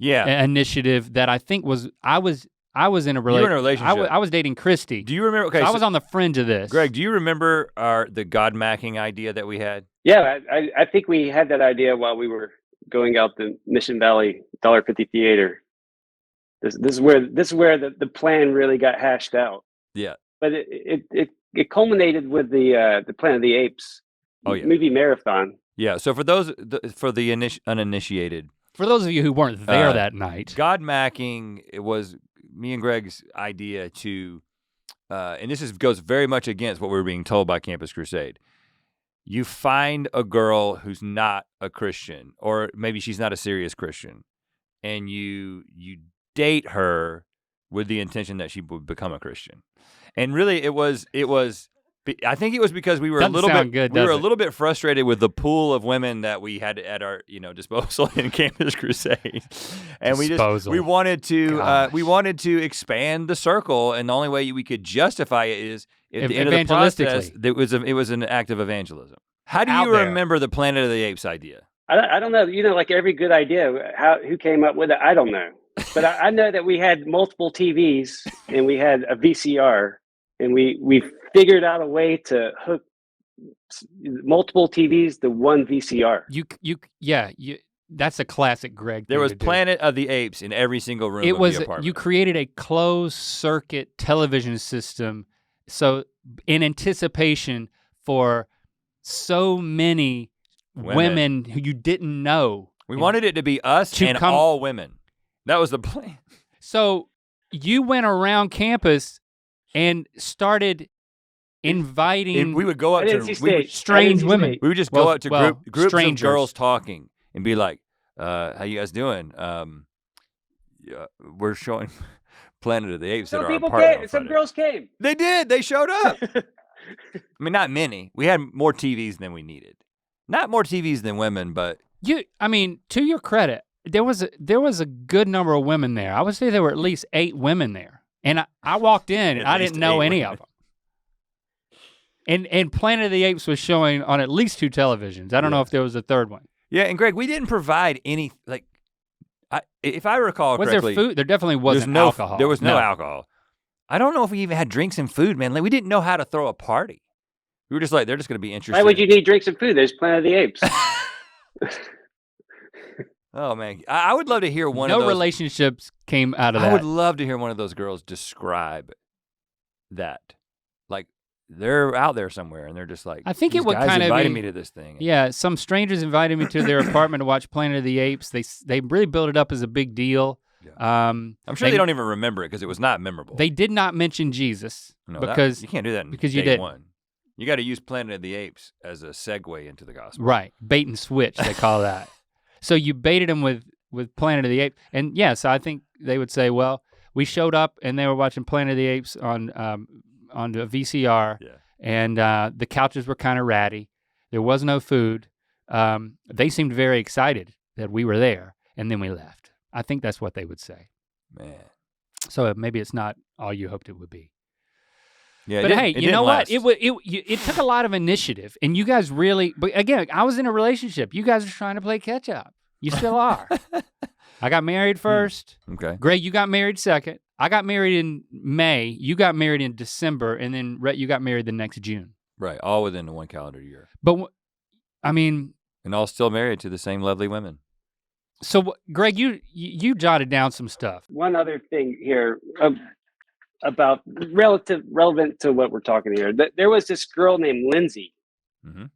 initiative that I think I was in a relationship. You were in a relationship. I was dating Christy. Do you remember? Okay, so I was on the fringe of this. Greg, do you remember the God-macking idea that we had? Yeah, I think we had that idea while we were going out the Mission Valley $1.50 theater. This is where the plan really got hashed out. Yeah. But it culminated with the Planet of the Apes movie marathon. Yeah. So for the uninitiated, for those of you who weren't there that night, God-macking, it was me and Greg's idea to, and this goes very much against what we were being told by Campus Crusade. You find a girl who's not a Christian, or maybe she's not a serious Christian, and you date her with the intention that she would become a Christian. And really I think it was because we were a little bit frustrated with the pool of women that we had at our disposal in Campus Crusade. And we wanted to expand the circle, and the only way we could justify it is at the end of the process it was an act of evangelism. How do you remember the Planet of the Apes idea? I don't know, like every good idea, who came up with it, I don't know. But I know that we had multiple TVs and we had a VCR, and we figured out a way to hook multiple TVs to one VCR. That's a classic Gregg. There was Planet of the Apes in every single room of the apartment. You created a closed circuit television system, so in anticipation for so many women who you didn't know. We wanted it to be us and all women. That was the plan. So you went around campus and started inviting. And we would go up to strange women. We would just go up to groups of girls talking and be like, "How you guys doing? We're showing Planet of the Apes at our apartment." Some girls came. They did. They showed up. I mean, not many. We had more TVs than we needed. Not more TVs than women, but to your credit, there was a good number of women there. I would say there were at least 8 women there. And I walked in and I didn't know any of them. And Planet of the Apes was showing on at least 2 televisions. I don't know if there was a third one. Yeah, and Greg, we didn't provide any, if I recall correctly. Was there food? There definitely wasn't alcohol. There was no alcohol. I don't know if we even had drinks and food, man. Like, we didn't know how to throw a party. We were just like, they're just gonna be interested. Why would you need drinks and food? There's Planet of the Apes. Oh man, I would love to hear one of those. No relationships came out of that. I would love to hear one of those girls describe that. Like, they're out there somewhere and they're just like, I think it would kind of invited me to this thing. Yeah, some strangers invited me to their apartment to watch Planet of the Apes. They really built it up as a big deal. Yeah. I'm sure they don't even remember it because it was not memorable. They did not mention Jesus because you can't do that because you did one. You got to use Planet of the Apes as a segue into the gospel. Right, bait and switch they call that. So you baited them with Planet of the Apes, and so I think they would say, well, we showed up and they were watching Planet of the Apes on the VCR, and the couches were kind of ratty. There was no food. They seemed very excited that we were there, and then we left. I think that's what they would say. Man. So maybe it's not all you hoped it would be. Yeah, but hey, you know what? It took a lot of initiative, and you guys really. But again, I was in a relationship. You guys are trying to play catch up. You still are. I got married first. Okay. Greg, you got married second. I got married in May. You got married in December, and then Rhett, you got married the next June. Right, all within the 1 calendar year. But and all still married to the same lovely women. So, Greg, you jotted down some stuff. One other thing here. About relevant to what we're talking here. There was this girl named Lindsay. Mm-hmm.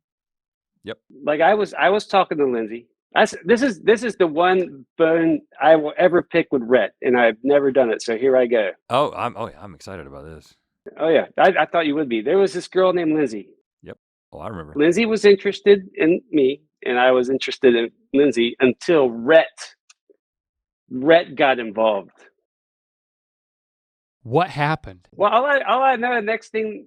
Yep. Like I was talking to Lindsay. This is the one bone I will ever pick with Rhett, and I've never done it. So here I go. Oh, I'm excited about this. Oh yeah, I thought you would be. There was this girl named Lindsay. Yep. Oh, I remember. Lindsay was interested in me, and I was interested in Lindsay until Rhett got involved. What happened? Well, all I know, next thing,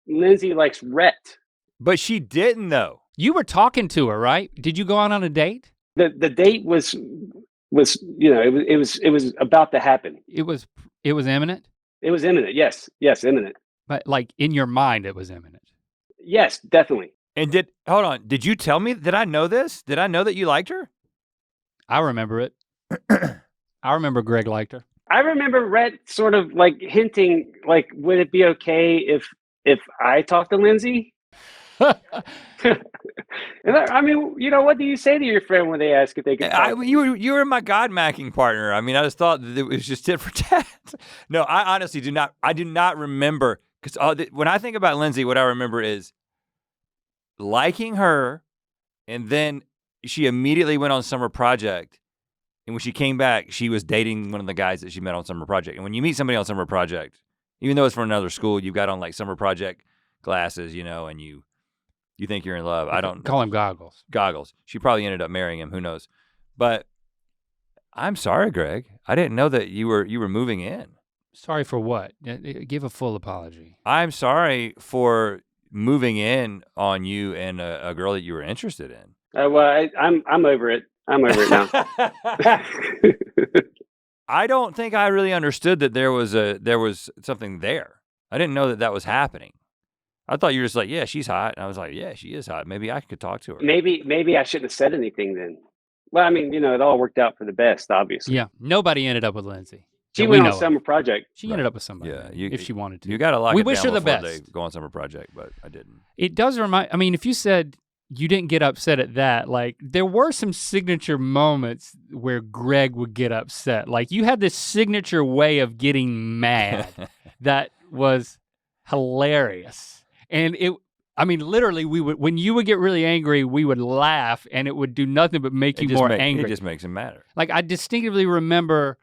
Lindsay likes Rhett. But she didn't though. You were talking to her, right? Did you go out on a date? The date was it was about to happen. It was imminent? It was imminent. Yes, imminent. But like in your mind it was imminent. Yes, definitely. And hold on, did you tell me, did I know this? Did I know that you liked her? I remember it. I remember Gregg liked her. I remember Rhett sort of like hinting, like, would it be okay if I talked to Lindsay? And I mean, what do you say to your friend when they ask if they can talk? You were my God-macking partner. I mean, I just thought that it was just tit for tat. No, I honestly do not remember, because when I think about Lindsay, what I remember is liking her, and then she immediately went on summer project, and when she came back, she was dating one of the guys that she met on summer project. And when you meet somebody on summer project, even though it's from another school, you've got on like summer project glasses, and you think you're in love. I don't call him goggles. Goggles. She probably ended up marrying him. Who knows? But I'm sorry, Gregg. I didn't know that you were moving in. Sorry for what? Give a full apology. I'm sorry for moving in on you and a girl that you were interested in. Well, I'm over it. I'm over it now. I don't think I really understood that there was something there. I didn't know that was happening. I thought you were just like, yeah, she's hot. And I was like, yeah, she is hot. Maybe I could talk to her. Maybe I shouldn't have said anything then. Well, I mean, it all worked out for the best, obviously. Yeah, nobody ended up with Lindsay. She went on summer project. She ended up with somebody. Yeah, if she wanted to. You got to lock we it wish down her the before best. They go on summer project, but I didn't. It does remind. I mean, if you said you didn't get upset at that, like there were some signature moments where Gregg would get upset. Like you had this signature way of getting mad that was hilarious, and literally, we would, when you would get really angry, we would laugh, and it would do nothing but make you more angry. It just makes him madder. Like I distinctively remember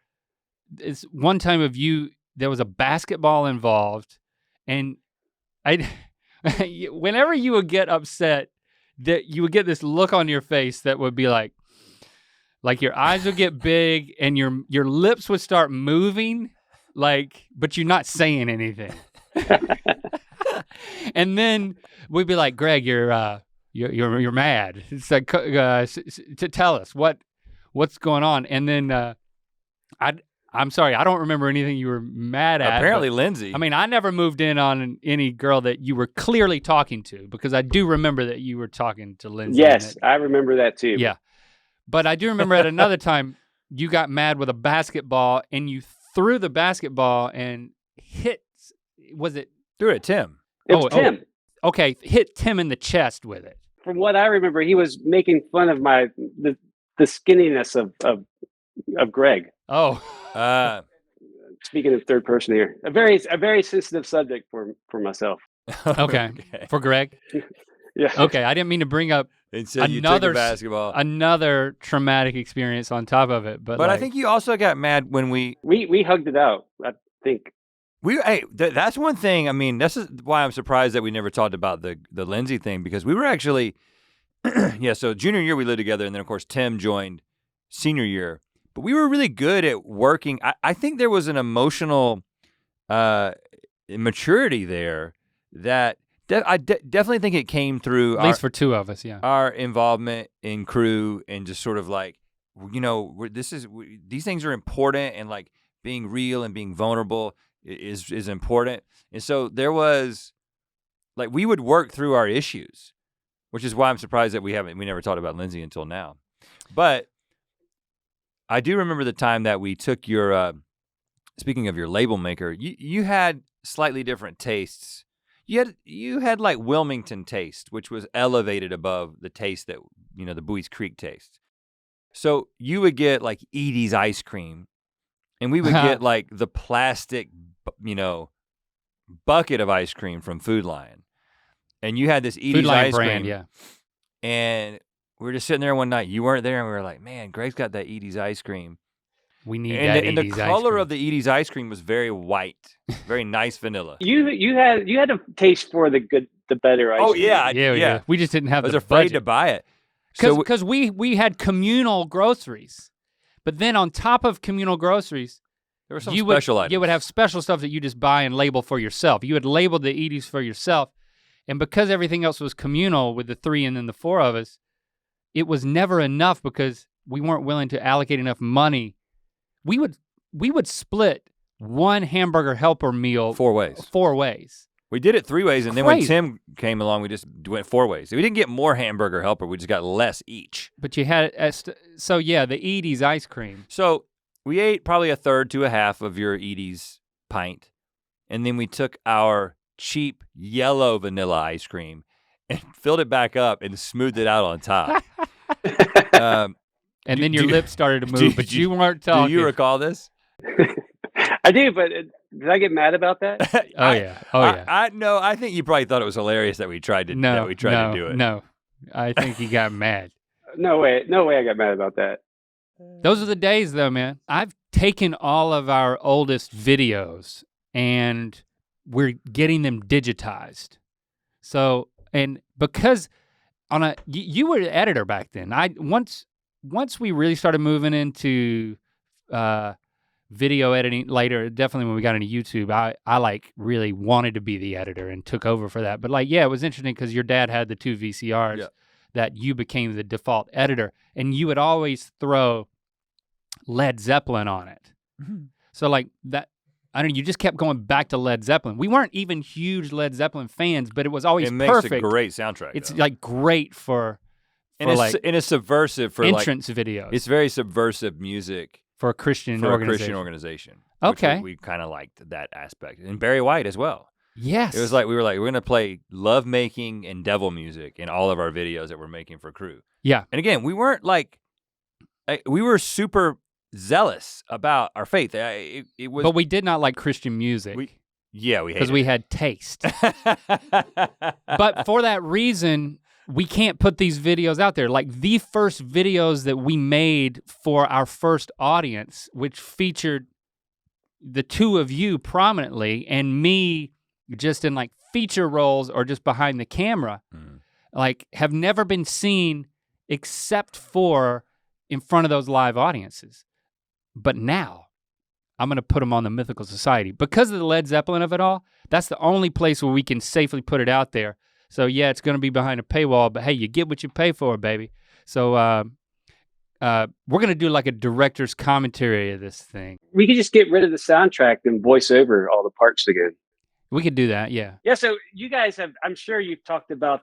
this one time of you. There was a basketball involved, and whenever you would get upset, that you would get this look on your face that would be like your eyes would get big, and your lips would start moving, but you're not saying anything. And then we'd be like, Gregg, you're mad. It's like, tell us what's going on. And then I'm sorry, I don't remember anything you were mad at. Apparently, Lindsay. I mean, I never moved in on any girl that you were clearly talking to, because I do remember that you were talking to Lindsay. Yes, I remember that too. Yeah, but I do remember at another time you got mad with a basketball, and you threw the basketball and hit. Was it? Threw it at Tim. It was Tim. Okay, hit Tim in the chest with it. From what I remember, he was making fun of the skinniness of Gregg. Oh. Speaking of third person here, a very sensitive subject for myself. Okay. For Gregg. Yeah. Okay, I didn't mean to bring up another traumatic experience on top of it, but I think you also got mad when we hugged it out. I think. That's one thing. I mean, this is why I'm surprised that we never talked about the Lindsay thing, because we were actually, so junior year we lived together, and then of course Tim joined senior year, but we were really good at working. I think there was an emotional maturity there that I definitely think it came through. At least for two of us, yeah. Our involvement in crew, and just sort of like, these things are important, and like being real and being vulnerable is important. And so there was, like, we would work through our issues, which is why I'm surprised that we never talked about Lindsay until now. But I do remember the time that we took your, speaking of your label maker, you had slightly different tastes. You had like Wilmington taste, which was elevated above the taste that, the Bowie's Creek taste. So you would get like Edie's ice cream, and we would get like the plastic, bucket of ice cream from Food Lion. And you had this Edie's Food Lion ice brand, cream. yeah. And we were just sitting there one night. You weren't there, and we were like, man, Gregg's got that Edie's ice cream. We need and that the, and the Edie's color ice cream. of the Edie's ice cream was very white, very nice vanilla. You had a taste for the better ice cream. Yeah. We just didn't have I was the afraid budget. to buy it. Because we had communal groceries. But then on top of communal groceries, there were some special items. You would have special stuff that you just buy and label for yourself. You would label the Edie's for yourself. And because everything else was communal with the 3 and then the 4 of us, it was never enough because we weren't willing to allocate enough money. We would split one hamburger helper meal 4 ways. 4 ways. We did it 3 ways, and then when Tim came along, we just went 4 ways. We didn't get more hamburger helper, we just got less each. But you had, the Edie's ice cream. So we ate probably a third to a half of your Edie's pint, and then we took our cheap yellow vanilla ice cream and filled it back up and smoothed it out on top. And then your lips started to move, but you weren't talking. Do you recall this? I do, but did I get mad about that? Oh yeah. No, I think you probably thought it was hilarious that we tried to do it. No, I think he got mad. No way I got mad about that. Those are the days though, man. I've taken all of our oldest videos and we're getting them digitized. So, and because you were an editor back then. Once we really started moving into video editing later, definitely when we got into YouTube, I like really wanted to be the editor and took over for that. But like, yeah, it was interesting because your dad had the 2 VCRs that you became the default editor, and you would always throw Led Zeppelin on it. Mm-hmm. So like that, I don't know, you just kept going back to Led Zeppelin. We weren't even huge Led Zeppelin fans, but it was always perfect. It makes a great soundtrack. It's like great for it's subversive for entrance videos. It's very subversive music for a Christian organization. Okay. We kind of liked that aspect. And Barry White as well. Yes. It was like, we're going to play love making and devil music in all of our videos that we're making for Crew. Yeah. And again, we weren't we were super zealous about our faith. It was. But we did not like Christian music. We hated because we had taste. But for that reason, we can't put these videos out there. Like the first videos that we made for our first audience, which featured the 2 of you prominently and me just in like feature roles or just behind the camera, like have never been seen except for in front of those live audiences. But now I'm gonna put them on the Mythical Society. Because of the Led Zeppelin of it all, that's the only place where we can safely put it out there. So yeah, it's gonna be behind a paywall, but hey, you get what you pay for, baby. So we're gonna do like a director's commentary of this thing. We could just get rid of the soundtrack and voice over all the parts again. We could do that, yeah. Yeah, so you guys have, I'm sure you've talked about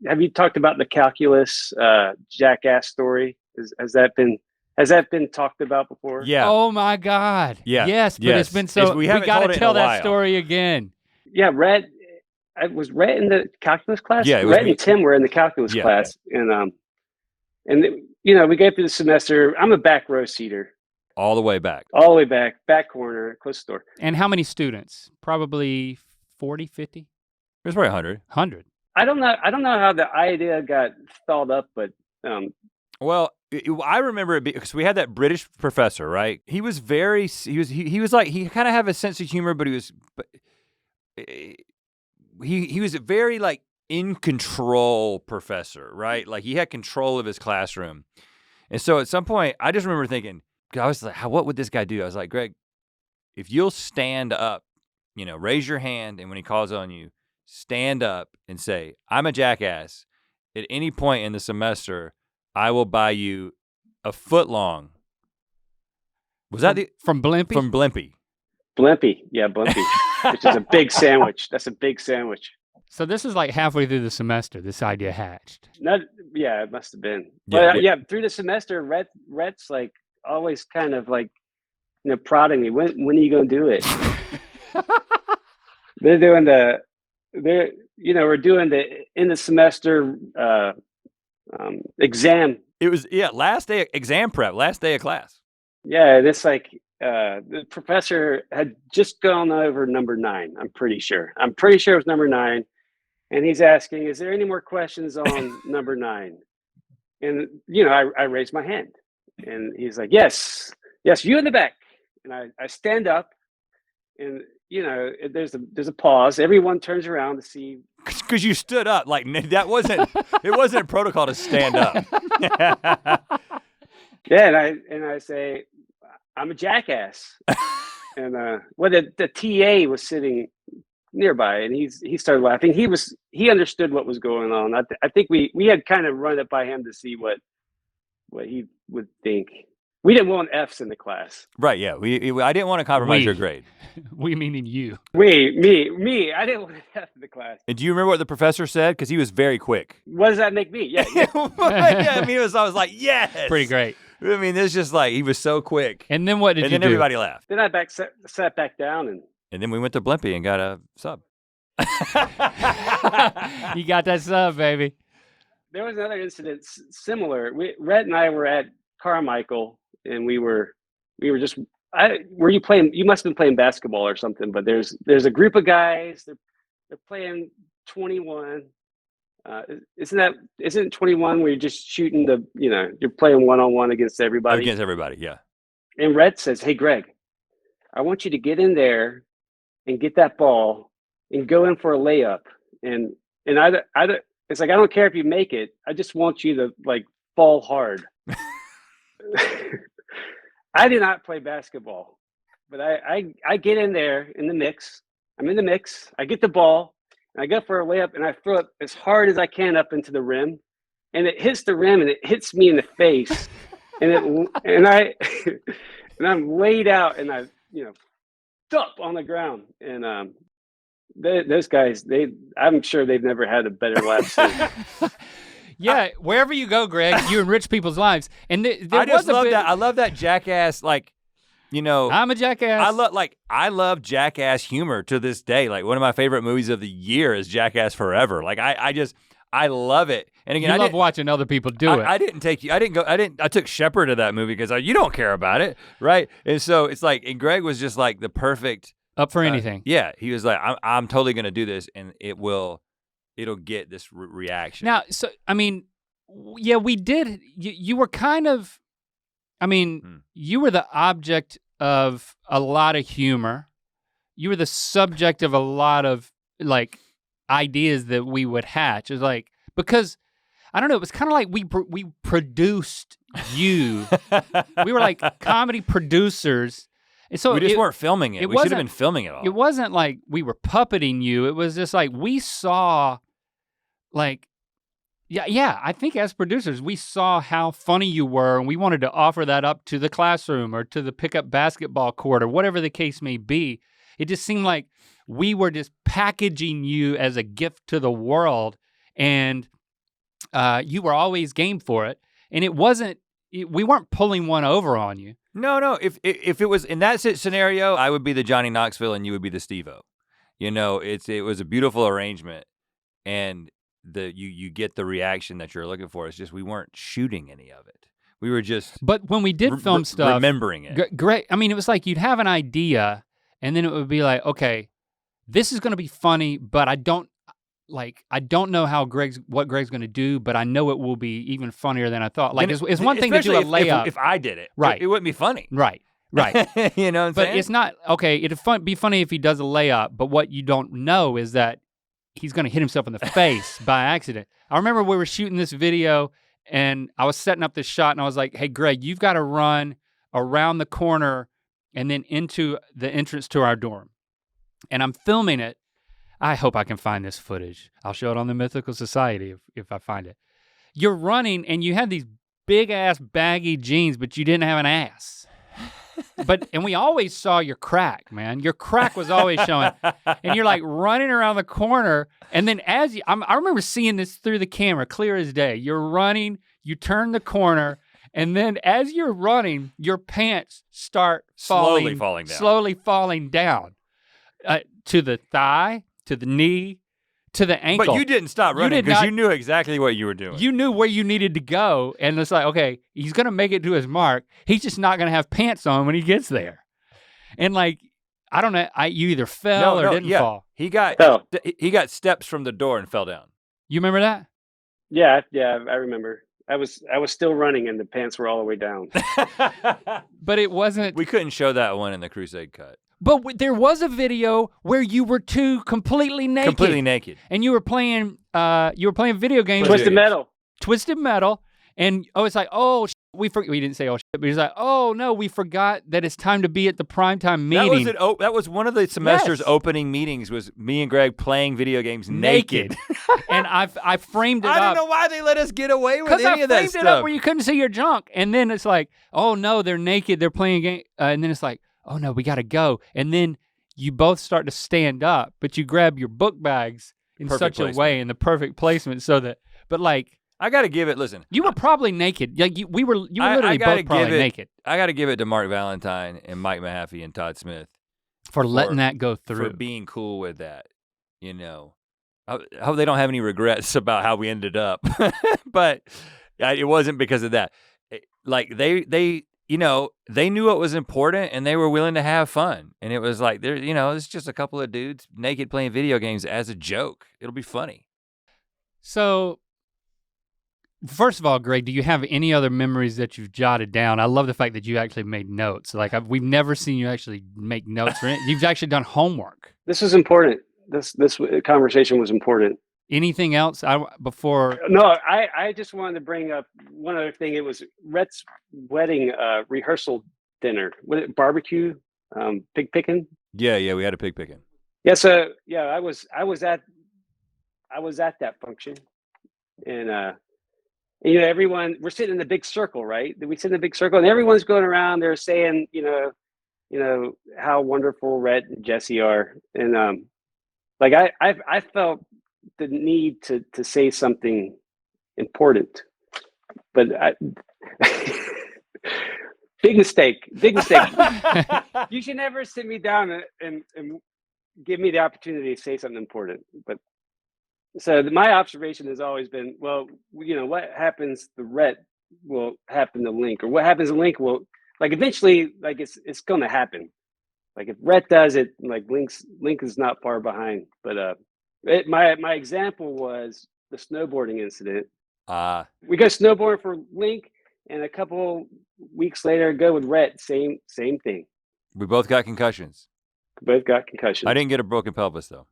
have you talked about the calculus jackass story? Has that been talked about before? Yeah. Oh my God. Yeah. Yes, but it's been so, we gotta tell that story again. Yeah, Rhett was Rhett in the calculus class? Yeah, Rhett and Tim were in the calculus class. Yeah. And we go through the semester. I'm a back row seater. All the way back. All the way back corner, close to the door. And how many students? Probably 40, 50? It was probably 100. 100. I don't know how the idea got thought up, but well, I remember it because we had that British professor, right? He was he was like, he kind of had a sense of humor, but he was a very like in control professor, right? Like he had control of his classroom. And so at some point, I just remember thinking, I was like, what would this guy do? I was like, Gregg, if you'll stand up, raise your hand, and when he calls on you, stand up and say, I'm a jackass. At any point in the semester, I will buy you a foot-long. Was that from Blimpie? From Blimpie. Blimpie, yeah, Blimpie, which is a big sandwich. That's a big sandwich. So this is like halfway through the semester, this idea hatched. Yeah, it must have been. Yeah, but through the semester, Rhett's like always kind of like, prodding me. When are you gonna do it? We're doing the end of semester exam. It was last day exam prep, last day of class. Yeah, and it's like the professor had just gone over number 9. I'm pretty sure it was number 9, And he's asking, is there any more questions on number 9? And, I raised my hand. And he's like, yes, you in the back. And I stand up and, there's a pause. Everyone turns around to see. Because you stood up. Like, it wasn't protocol to stand up. Yeah, and I say, I'm a jackass. And the TA was sitting nearby, and he started laughing. He understood what was going on. I think we had kind of run it by him to see what he would think. We didn't want Fs in the class. Right, yeah. I didn't want to compromise your grade. We meaning you. Me. I didn't want an F in the class. And do you remember what the professor said? Because he was very quick. What does that make me? Yeah. Yeah, I mean, I was like, yes. Pretty great. I mean, it's just like, he was so quick. And then what did you do? And then everybody laughed. Then I sat back down. And then we went to Blimpie and got a sub. You got that sub, baby. There was another incident similar. Rhett and I were at Carmichael, and we were just. Were you playing? You must have been playing basketball or something. But there's a group of guys. They're playing 21. Isn't 21 where you're just shooting you're playing one-on-one against everybody? Against everybody, yeah. And Rhett says, hey, Gregg, I want you to get in there and get that ball and go in for a layup. And it's like, I don't care if you make it. I just want you to like fall hard. I did not play basketball, but I get in there in the mix. I'm in the mix. I get the ball. And I go for a layup, and I throw it as hard as I can up into the rim, and it hits the rim, and it hits me in the face, and I'm laid out, and I thump on the ground, and those guys, I'm sure they've never had a better laugh since. Yeah, wherever you go, Gregg, you enrich people's lives, and I just love that. I love that jackass like. I'm a jackass. I love jackass humor to this day. Like one of my favorite movies of the year is Jackass Forever. Like I love it. And again, I love watching other people do it. I took Shepard to that movie because you don't care about it, right? And so it's like, and Gregg was just like the perfect up for anything. Yeah, he was like, I'm totally gonna do this, and it'll get this reaction. Now, so I mean, yeah, we did. You were kind of. I mean, you were the object of a lot of humor. You were the subject of a lot of like ideas that we would hatch. It was like, because I don't know, it was kind of like we produced you. We were like comedy producers. And so we just weren't filming it. We should have been filming it all. It wasn't like we were puppeting you. It was just like we saw like Yeah, I think as producers, we saw how funny you were, and we wanted to offer that up to the classroom or to the pickup basketball court or whatever the case may be. It just seemed like we were just packaging you as a gift to the world, and you were always game for it. And we weren't pulling one over on you. No. If it was in that scenario, I would be the Johnny Knoxville and you would be the Steve-O. It was a beautiful arrangement, and you get the reaction that you're looking for. It's just we weren't shooting any of it. We were just But when we did film stuff, remembering it. Great. I mean, it was like you'd have an idea, and then it would be like, okay, this is gonna be funny, but I don't know what Gregg's gonna do, but I know it will be even funnier than I thought. Like it's one thing to do a layup. If I did it, right? It wouldn't be funny. Right. You know what I'm saying? But it's not, okay, it'd be funny if he does a layup, but what you don't know is that he's gonna hit himself in the face by accident. I remember we were shooting this video, and I was setting up this shot, and I was like, hey, Gregg, you've gotta run around the corner and then into the entrance to our dorm. And I'm filming it. I hope I can find this footage. I'll show it on the Mythical Society if I find it. You're running, and you had these big ass baggy jeans, but you didn't have an ass. And we always saw your crack, man. Your crack was always showing. And you're like running around the corner. And then I remember seeing this through the camera, clear as day. You're running, you turn the corner, and then as you're running, your pants start slowly falling down to the thigh, to the knee, to the ankle. But you didn't stop running because you knew exactly what you were doing. You knew where you needed to go, and it's like, okay, he's gonna make it to his mark. He's just not gonna have pants on when he gets there. And like, I don't know. You either fell or didn't fall. He got steps from the door and fell down. You remember that? Yeah, I remember. I was still running and the pants were all the way down. But it wasn't. We couldn't show that one in the Crusade cut. But there was a video where you were two completely naked. Completely naked. And you were playing video games. Twisted Metal. Twisted Metal. And it's like, we didn't say but he's like, oh no, we forgot that it's time to be at the primetime meeting. That was one of the semester's opening meetings was me and Gregg playing video games naked. And I framed it up. I don't know why they let us get away with any of that stuff. Because I framed it up where you couldn't see your junk. And then it's like, oh no, they're naked, they're playing a game. And then it's like, oh no, we gotta go. And then you both start to stand up, but you grab your book bags in such a way, in the perfect placement so that, but like, I gotta give it, listen. You were probably naked. Like you were literally both probably naked. I gotta give it to Mark Valentine and Mike Mahaffey and Todd Smith. For letting that go through. For being cool with that, you know. I hope they don't have any regrets about how we ended up. But it wasn't because of that. Like they you know, they knew it was important and they were willing to have fun. And it was like, it's just a couple of dudes naked playing video games as a joke. It'll be funny. So, first of all, Gregg, do you have any other memories that you've jotted down? I love the fact that you actually made notes. Like we've never seen you actually make notes. You've actually done homework. This was important. This conversation was important. Anything else before? No, I just wanted to bring up one other thing. It was Rhett's wedding rehearsal dinner. Was it barbecue? Pig picking? Yeah, we had a pig picking. Yeah, so I was at that function, and everyone, we're sitting in a big circle, right? We sit in a big circle, and everyone's going around. They're saying, how wonderful Rhett and Jesse are, and I felt the need to say something important, but big mistake. You should never sit me down and give me the opportunity to say something important. But so my observation has always been, well, what happens to Rhett will happen to Link, or what happens to Link will, like, eventually, like, it's going to happen. Like if Rhett does it, like Link is not far behind. But my example was the snowboarding incident. We go snowboarding for Link, and a couple weeks later, go with Rhett. Same thing. We both got concussions. Both got concussions. I didn't get a broken pelvis though.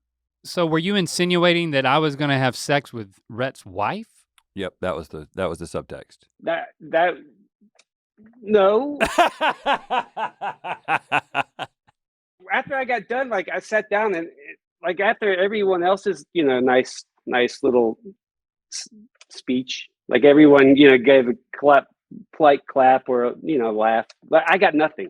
So were you insinuating that I was going to have sex with Rhett's wife? Yep, that was the subtext. That no. After I got done, like I sat down and like after everyone else's, nice little speech, like everyone, gave a polite clap or laugh. But I got nothing.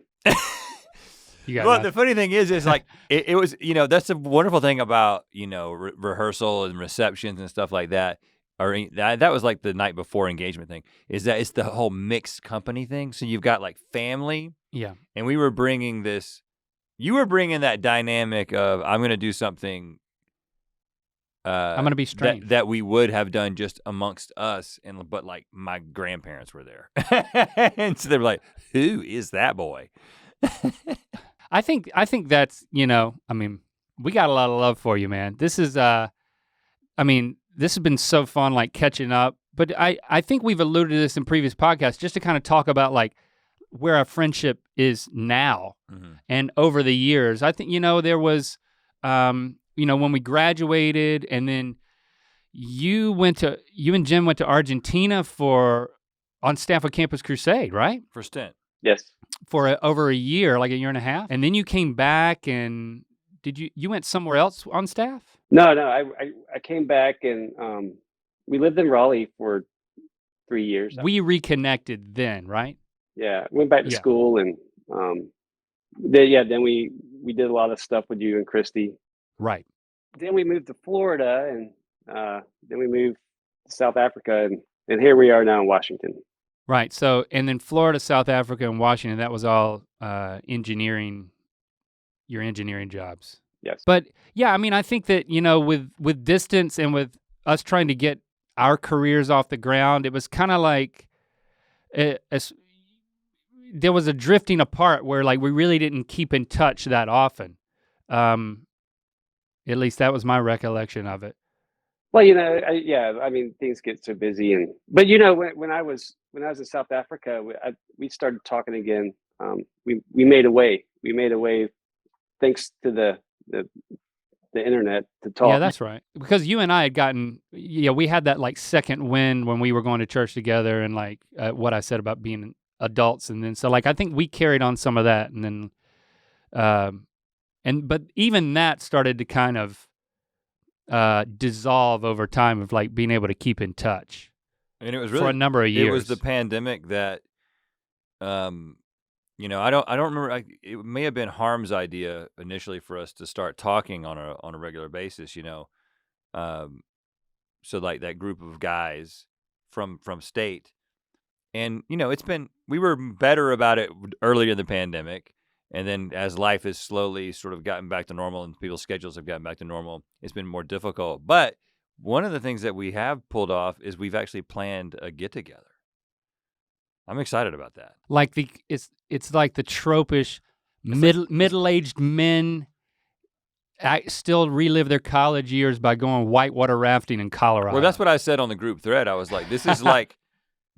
The funny thing is like it was, that's a wonderful thing about rehearsal and receptions and stuff like that. Or that was like the night before engagement thing. Is that it's the whole mixed company thing. So you've got like family. Yeah. And we were bringing this. You were bringing that dynamic of I'm going to do something. I'm going to be strange. That we would have done just amongst us, but like my grandparents were there, and so they were like, "Who is that boy?" I think that's we got a lot of love for you, man. This is this has been so fun, like catching up. But I think we've alluded to this in previous podcasts, just to kind of talk about like where our friendship is now and over the years. I think, there was, when we graduated and then you and Jim went to Argentina on staff of Campus Crusade, right? For stint. Yes. For over a year, like a year and a half. And then you came back and you went somewhere else on staff? No, I came back and we lived in Raleigh for 3 years. We reconnected then, right? Yeah, went back to school and then we did a lot of stuff with you and Christy. Right. Then we moved to Florida and then we moved to South Africa and here we are now in Washington. Right. So, and then Florida, South Africa, and Washington, that was all engineering, your engineering jobs. Yes. But yeah, I think that, with distance and with us trying to get our careers off the ground, it was kind of like, there was a drifting apart where like we really didn't keep in touch that often. At least that was my recollection of it. Well, you know, I mean, things get so busy, but you know, when I was in South Africa, we started talking again. We made a way. We made a way, thanks to the internet, to talk. Yeah, that's right. Because you and I had gotten, we had that like second wind when we were going to church together, and like what I said about being adults, and then so like I think we carried on some of that, and then, but even that started to kind of dissolve over time of like being able to keep in touch. And it was really for a number of years. It was the pandemic that, you know, I don't remember. It may have been Harm's idea initially for us to start talking on a regular basis. You know, so like that group of guys from state, and you know, we were better about it earlier in the pandemic. And then as life has slowly sort of gotten back to normal and people's schedules have gotten back to normal, it's been more difficult. But one of the things that we have pulled off is we've actually planned a get-together. I'm excited about that. Like it's like the tropish middle-aged men still relive their college years by going whitewater rafting in Colorado. Well, that's what I said on the group thread. I was like, this is like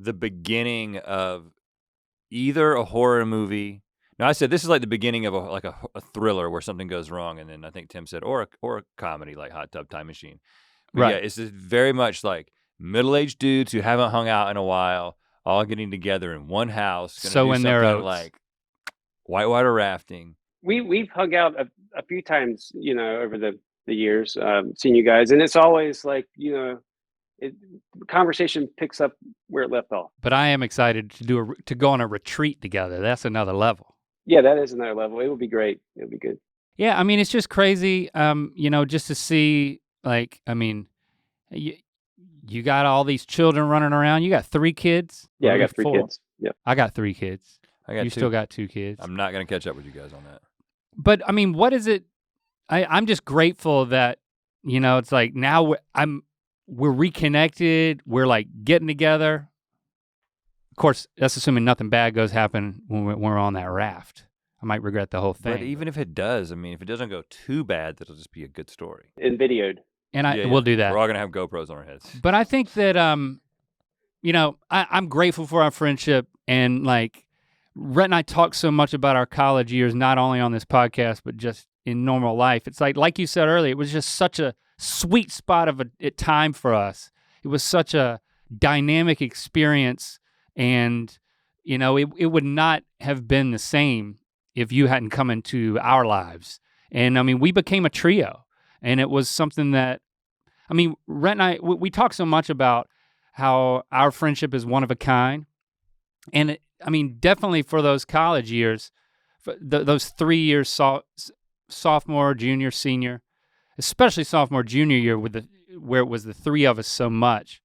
the beginning of either a horror movie. No, I said this is like the beginning of a thriller where something goes wrong, and then I think Tim said, or a comedy like Hot Tub Time Machine. But right. Yeah, it's just very much like middle-aged dudes who haven't hung out in a while, all getting together in one house. So in their oats. Like whitewater rafting. We've hung out a few times, you know, over the years, seeing you guys, and it's always like, you know, conversation picks up where it left off. But I am excited to go on a retreat together. That's another level. Yeah, that is another level. It would be great. It would be good. Yeah, I mean, it's just crazy, you know, just to see, like, I mean, you got all these children running around. You got 3 kids? Yeah, I got 3 kids. Yep. I got 3 kids. You still got 2 kids. I'm not going to catch up with you guys on that. But, I mean, what is it? I'm just grateful that, you know, it's like now we're reconnected. We're like getting together. Of course, that's assuming nothing bad happen when we're on that raft. I might regret the whole thing. But even if it does, I mean, if it doesn't go too bad, that'll just be a good story. And videoed. And we'll do that. We're all gonna have GoPros on our heads. But I think that, you know, I'm grateful for our friendship, and like Rhett and I talk so much about our college years, not only on this podcast, but just in normal life. It's like you said earlier, it was just such a sweet spot of a time for us. It was such a dynamic experience. And, you know, it would not have been the same if you hadn't come into our lives. And I mean, we became a trio, and it was something that, I mean, Rhett and I, we talk so much about how our friendship is one of a kind. And I mean, definitely for those college years, those 3 years, sophomore, junior, senior, especially sophomore, junior year where it was the 3 of us so much.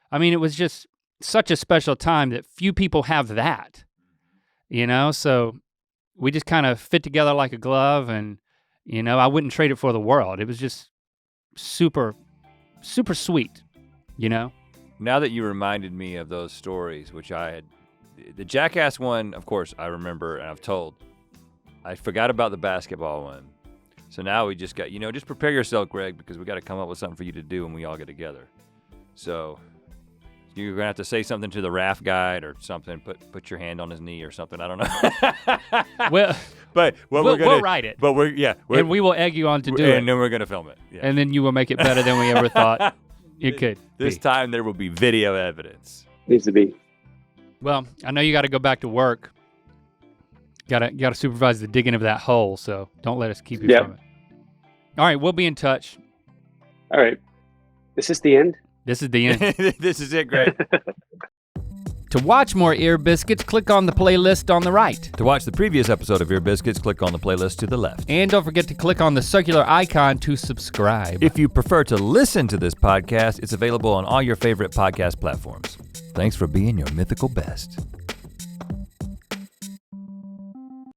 I mean, it was just such a special time that few people have that, you know? So we just kind of fit together like a glove, and, you know, I wouldn't trade it for the world. It was just super, super sweet, you know? Now that you reminded me of those stories, which the Jackass one, of course, I remember and I've told. I forgot about the basketball one. So now we just got, you know, just prepare yourself, Greg, because we got to come up with something for you to do when we all get together. So you're gonna have to say something to the raft guide or something. Put your hand on his knee or something. I don't know. Well, but we'll write it. But and we will egg you on to do it. And then we're gonna film it. Yeah. And then you will make it better than we ever thought it could. This time there will be video evidence. Needs to be. Well, I know you got to go back to work. Got to supervise the digging of that hole. So don't let us keep you from it. All right, we'll be in touch. All right. Is this the end? This is the end. This is it, Greg. To watch more Ear Biscuits, click on the playlist on the right. To watch the previous episode of Ear Biscuits, click on the playlist to the left. And don't forget to click on the circular icon to subscribe. If you prefer to listen to this podcast, it's available on all your favorite podcast platforms. Thanks for being your mythical best.